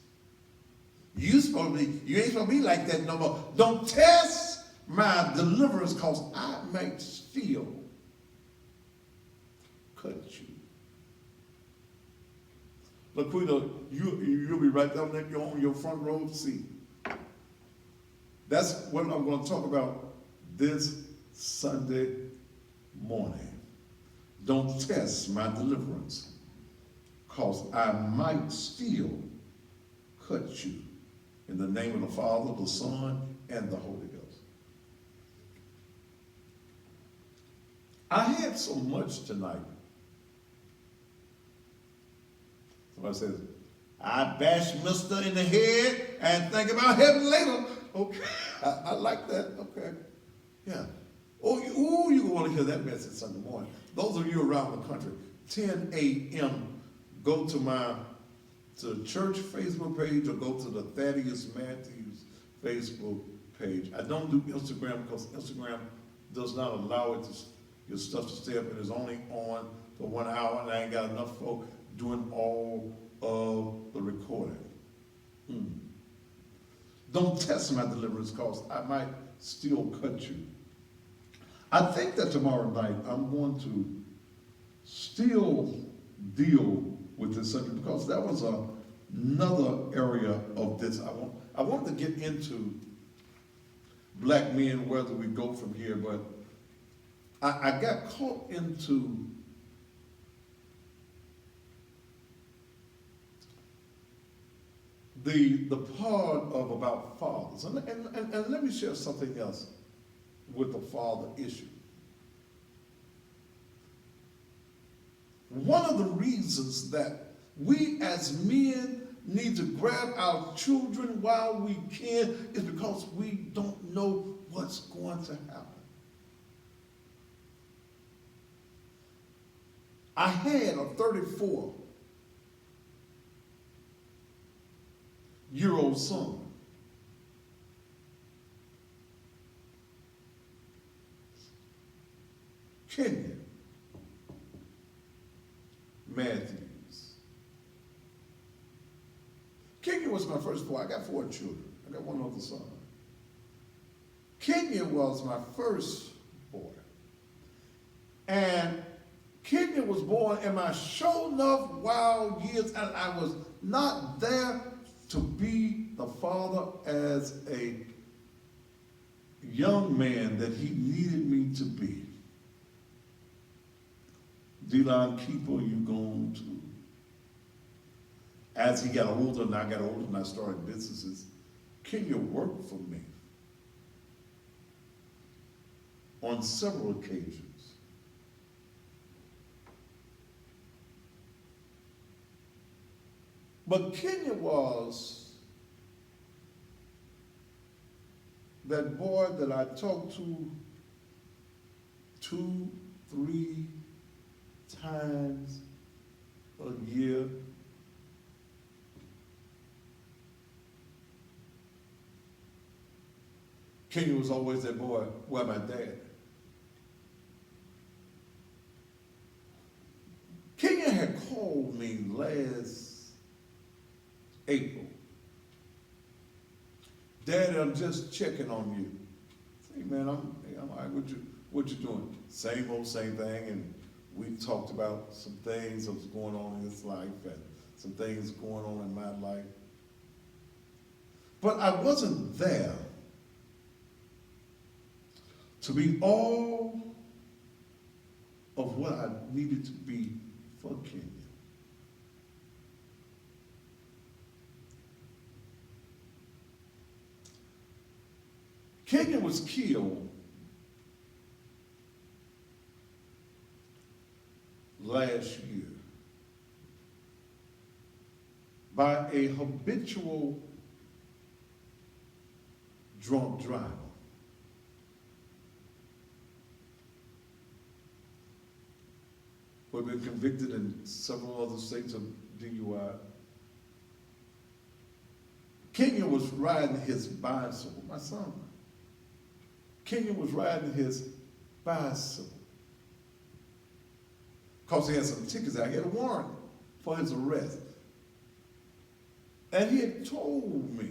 You ain't supposed to be like that no more. Don't test my deliverance, because I might still cut you. Laquita, you'll be right down there on your front row seat. That's what I'm going to talk about this Sunday morning. Don't test my deliverance, because I might still cut you. In the name of the Father, the Son, and the Holy Ghost. I had so much tonight. Somebody says, I bash Mister in the head and think about heaven later. Okay, I like that. Okay, yeah. Oh, you're going to hear that message Sunday morning. Those of you around the country, 10 a.m., go to the church Facebook page or go to the Thaddeus Matthews Facebook page. I don't do Instagram because Instagram does not allow your stuff to stay up, and it's only on for 1 hour, and I ain't got enough folk doing all of the recording. Don't test my deliverance, because I might still cut you. I think that tomorrow night I'm going to still deal with this subject, because that was another area of this. I wanted to get into black men, whether we go from here, but I got caught into the part of about fathers. And let me share something else with the father issue. One of the reasons that we as men need to grab our children while we can is because we don't know what's going to happen. I had a 34-year-old son. Kenya Matthews. Kenya was my first boy. I got 4 children. I got 1 other son. Kenya was my first boy. And Kenya was born in my show enough wild years, and I was not there to be the father as a young man that he needed me to be. D-line keeper, you going to. As he got older and I got older and I started businesses, Kenya worked for me on several occasions. But Kenya was that boy that I talked to 2, 3 times a year. Kenya was always that boy, where my dad? Kenya had called me last April. Daddy, I'm just checking on you. Say, man, I'm all right, what you doing? Same old, same thing, and we talked about some things that was going on in his life and some things going on in my life. But I wasn't there to be all of what I needed to be for Kenya. Kenya was killed last year by a habitual drunk driver. Who have been convicted in several other states of DUI. Kenya was riding his bicycle, my son. Kenya was riding his bicycle. Because he had some tickets out. He had a warrant for his arrest. And he had told me,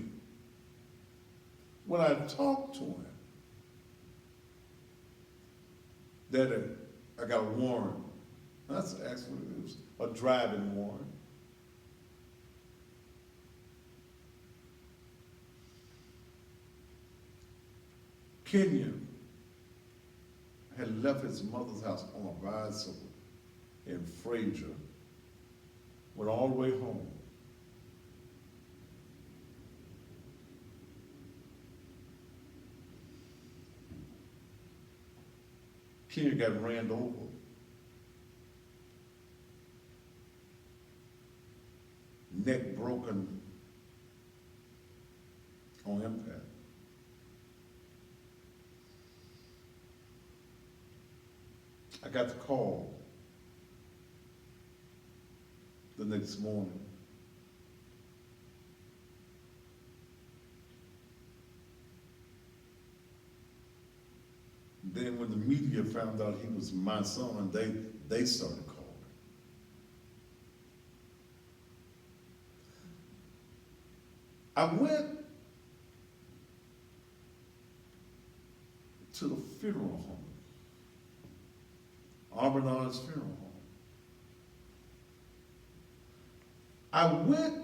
when I talked to him, that I got a warrant. That's actually, it was a driving warrant. Kenya had left his mother's house on a bicycle in Fraser, went all the way home. Kenya got ran over. Neck broken on impact. I got the call the next morning. Then when the media found out he was my son, they started calling. I went to the funeral home, Arbonard's funeral home. I went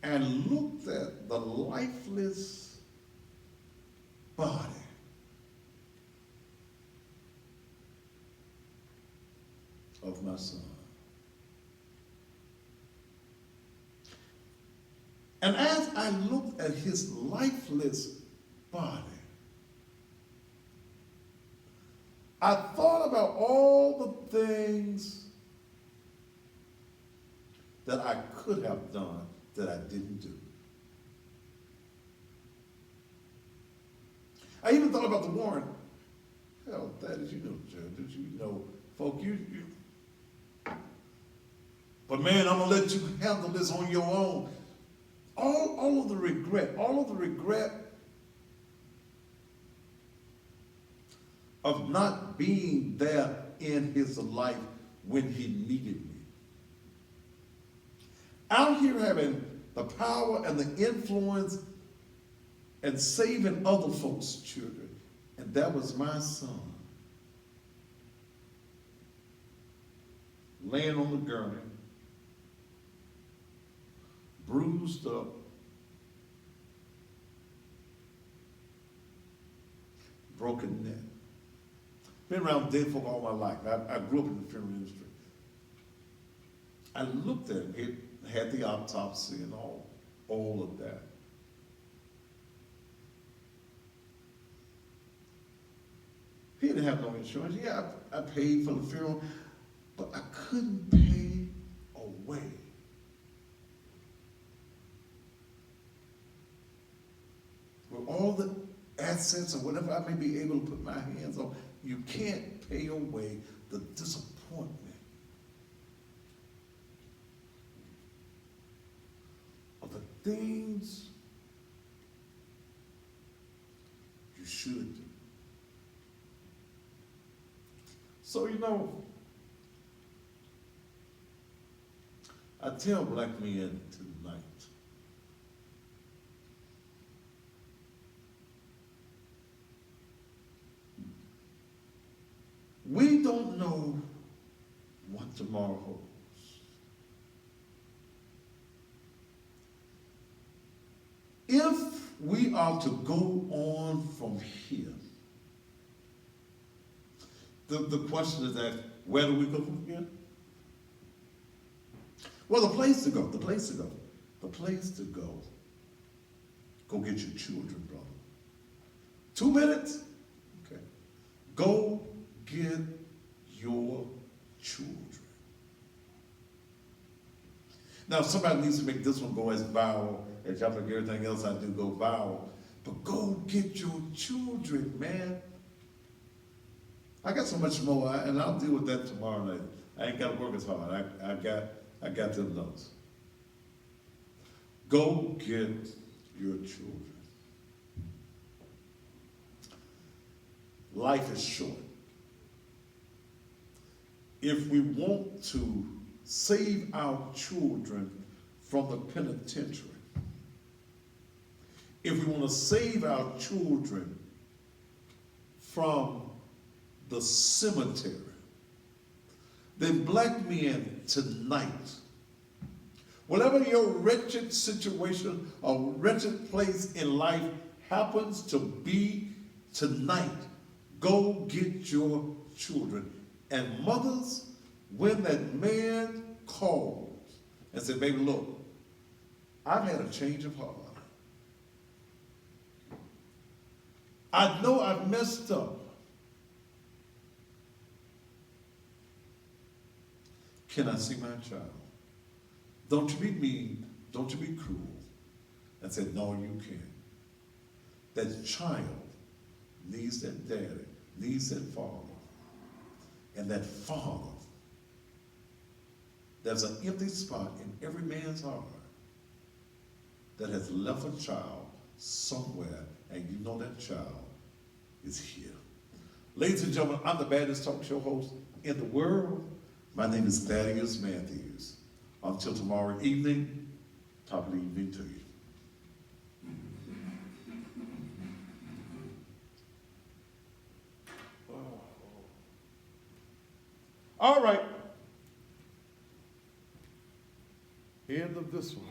and looked at the lifeless body of my son. And as I looked at his lifeless body, I thought about all the things that I could have done that I didn't do. I even thought about the warrant. Hell, that is, you know, Judge, you know, folk, you. But man, I'm gonna let you handle this on your own. All of the regret of not being there in his life when he needed me. Out here having the power and the influence and saving other folks' children. And that was my son. Laying on the gurney, bruised up, broken neck. Been around dead folk all my life. I grew up in the funeral industry. I looked at it. It had the autopsy and all of that. He didn't have no insurance. Yeah, I paid for the funeral, but I couldn't pay away with all the assets or whatever I may be able to put my hands on. You can't pay away the disappointment of the things you should do. So, you know, I tell black men tonight, we don't know what tomorrow holds. If we are to go on from here, the question is that, where do we go from here? Well, the place to go, go get your children, brother. 2 minutes? Okay. Go get your children. Now, somebody needs to make this one go as viral and jump like everything else I do go viral. But go get your children, man. I got so much more, and I'll deal with that tomorrow night. I ain't got to work as hard. I got them notes. Go get your children. Life is short. If we want to save our children from the penitentiary, if we want to save our children from the cemetery, then black men tonight, whatever your wretched situation or wretched place in life happens to be tonight, go get your children. And mothers, when that man calls and said, baby, look, I've had a change of heart. I know I've messed up. Can I see my child? Don't you be mean, don't you be cruel. And said, no, you can't. That child needs that daddy, needs that father. And that father, there's an empty spot in every man's heart that has left a child somewhere, and you know that child is here. Ladies and gentlemen, I'm the baddest talk show host in the world. My name is Thaddeus Matthews. Until tomorrow evening, top of the evening to you. All right. End of this one.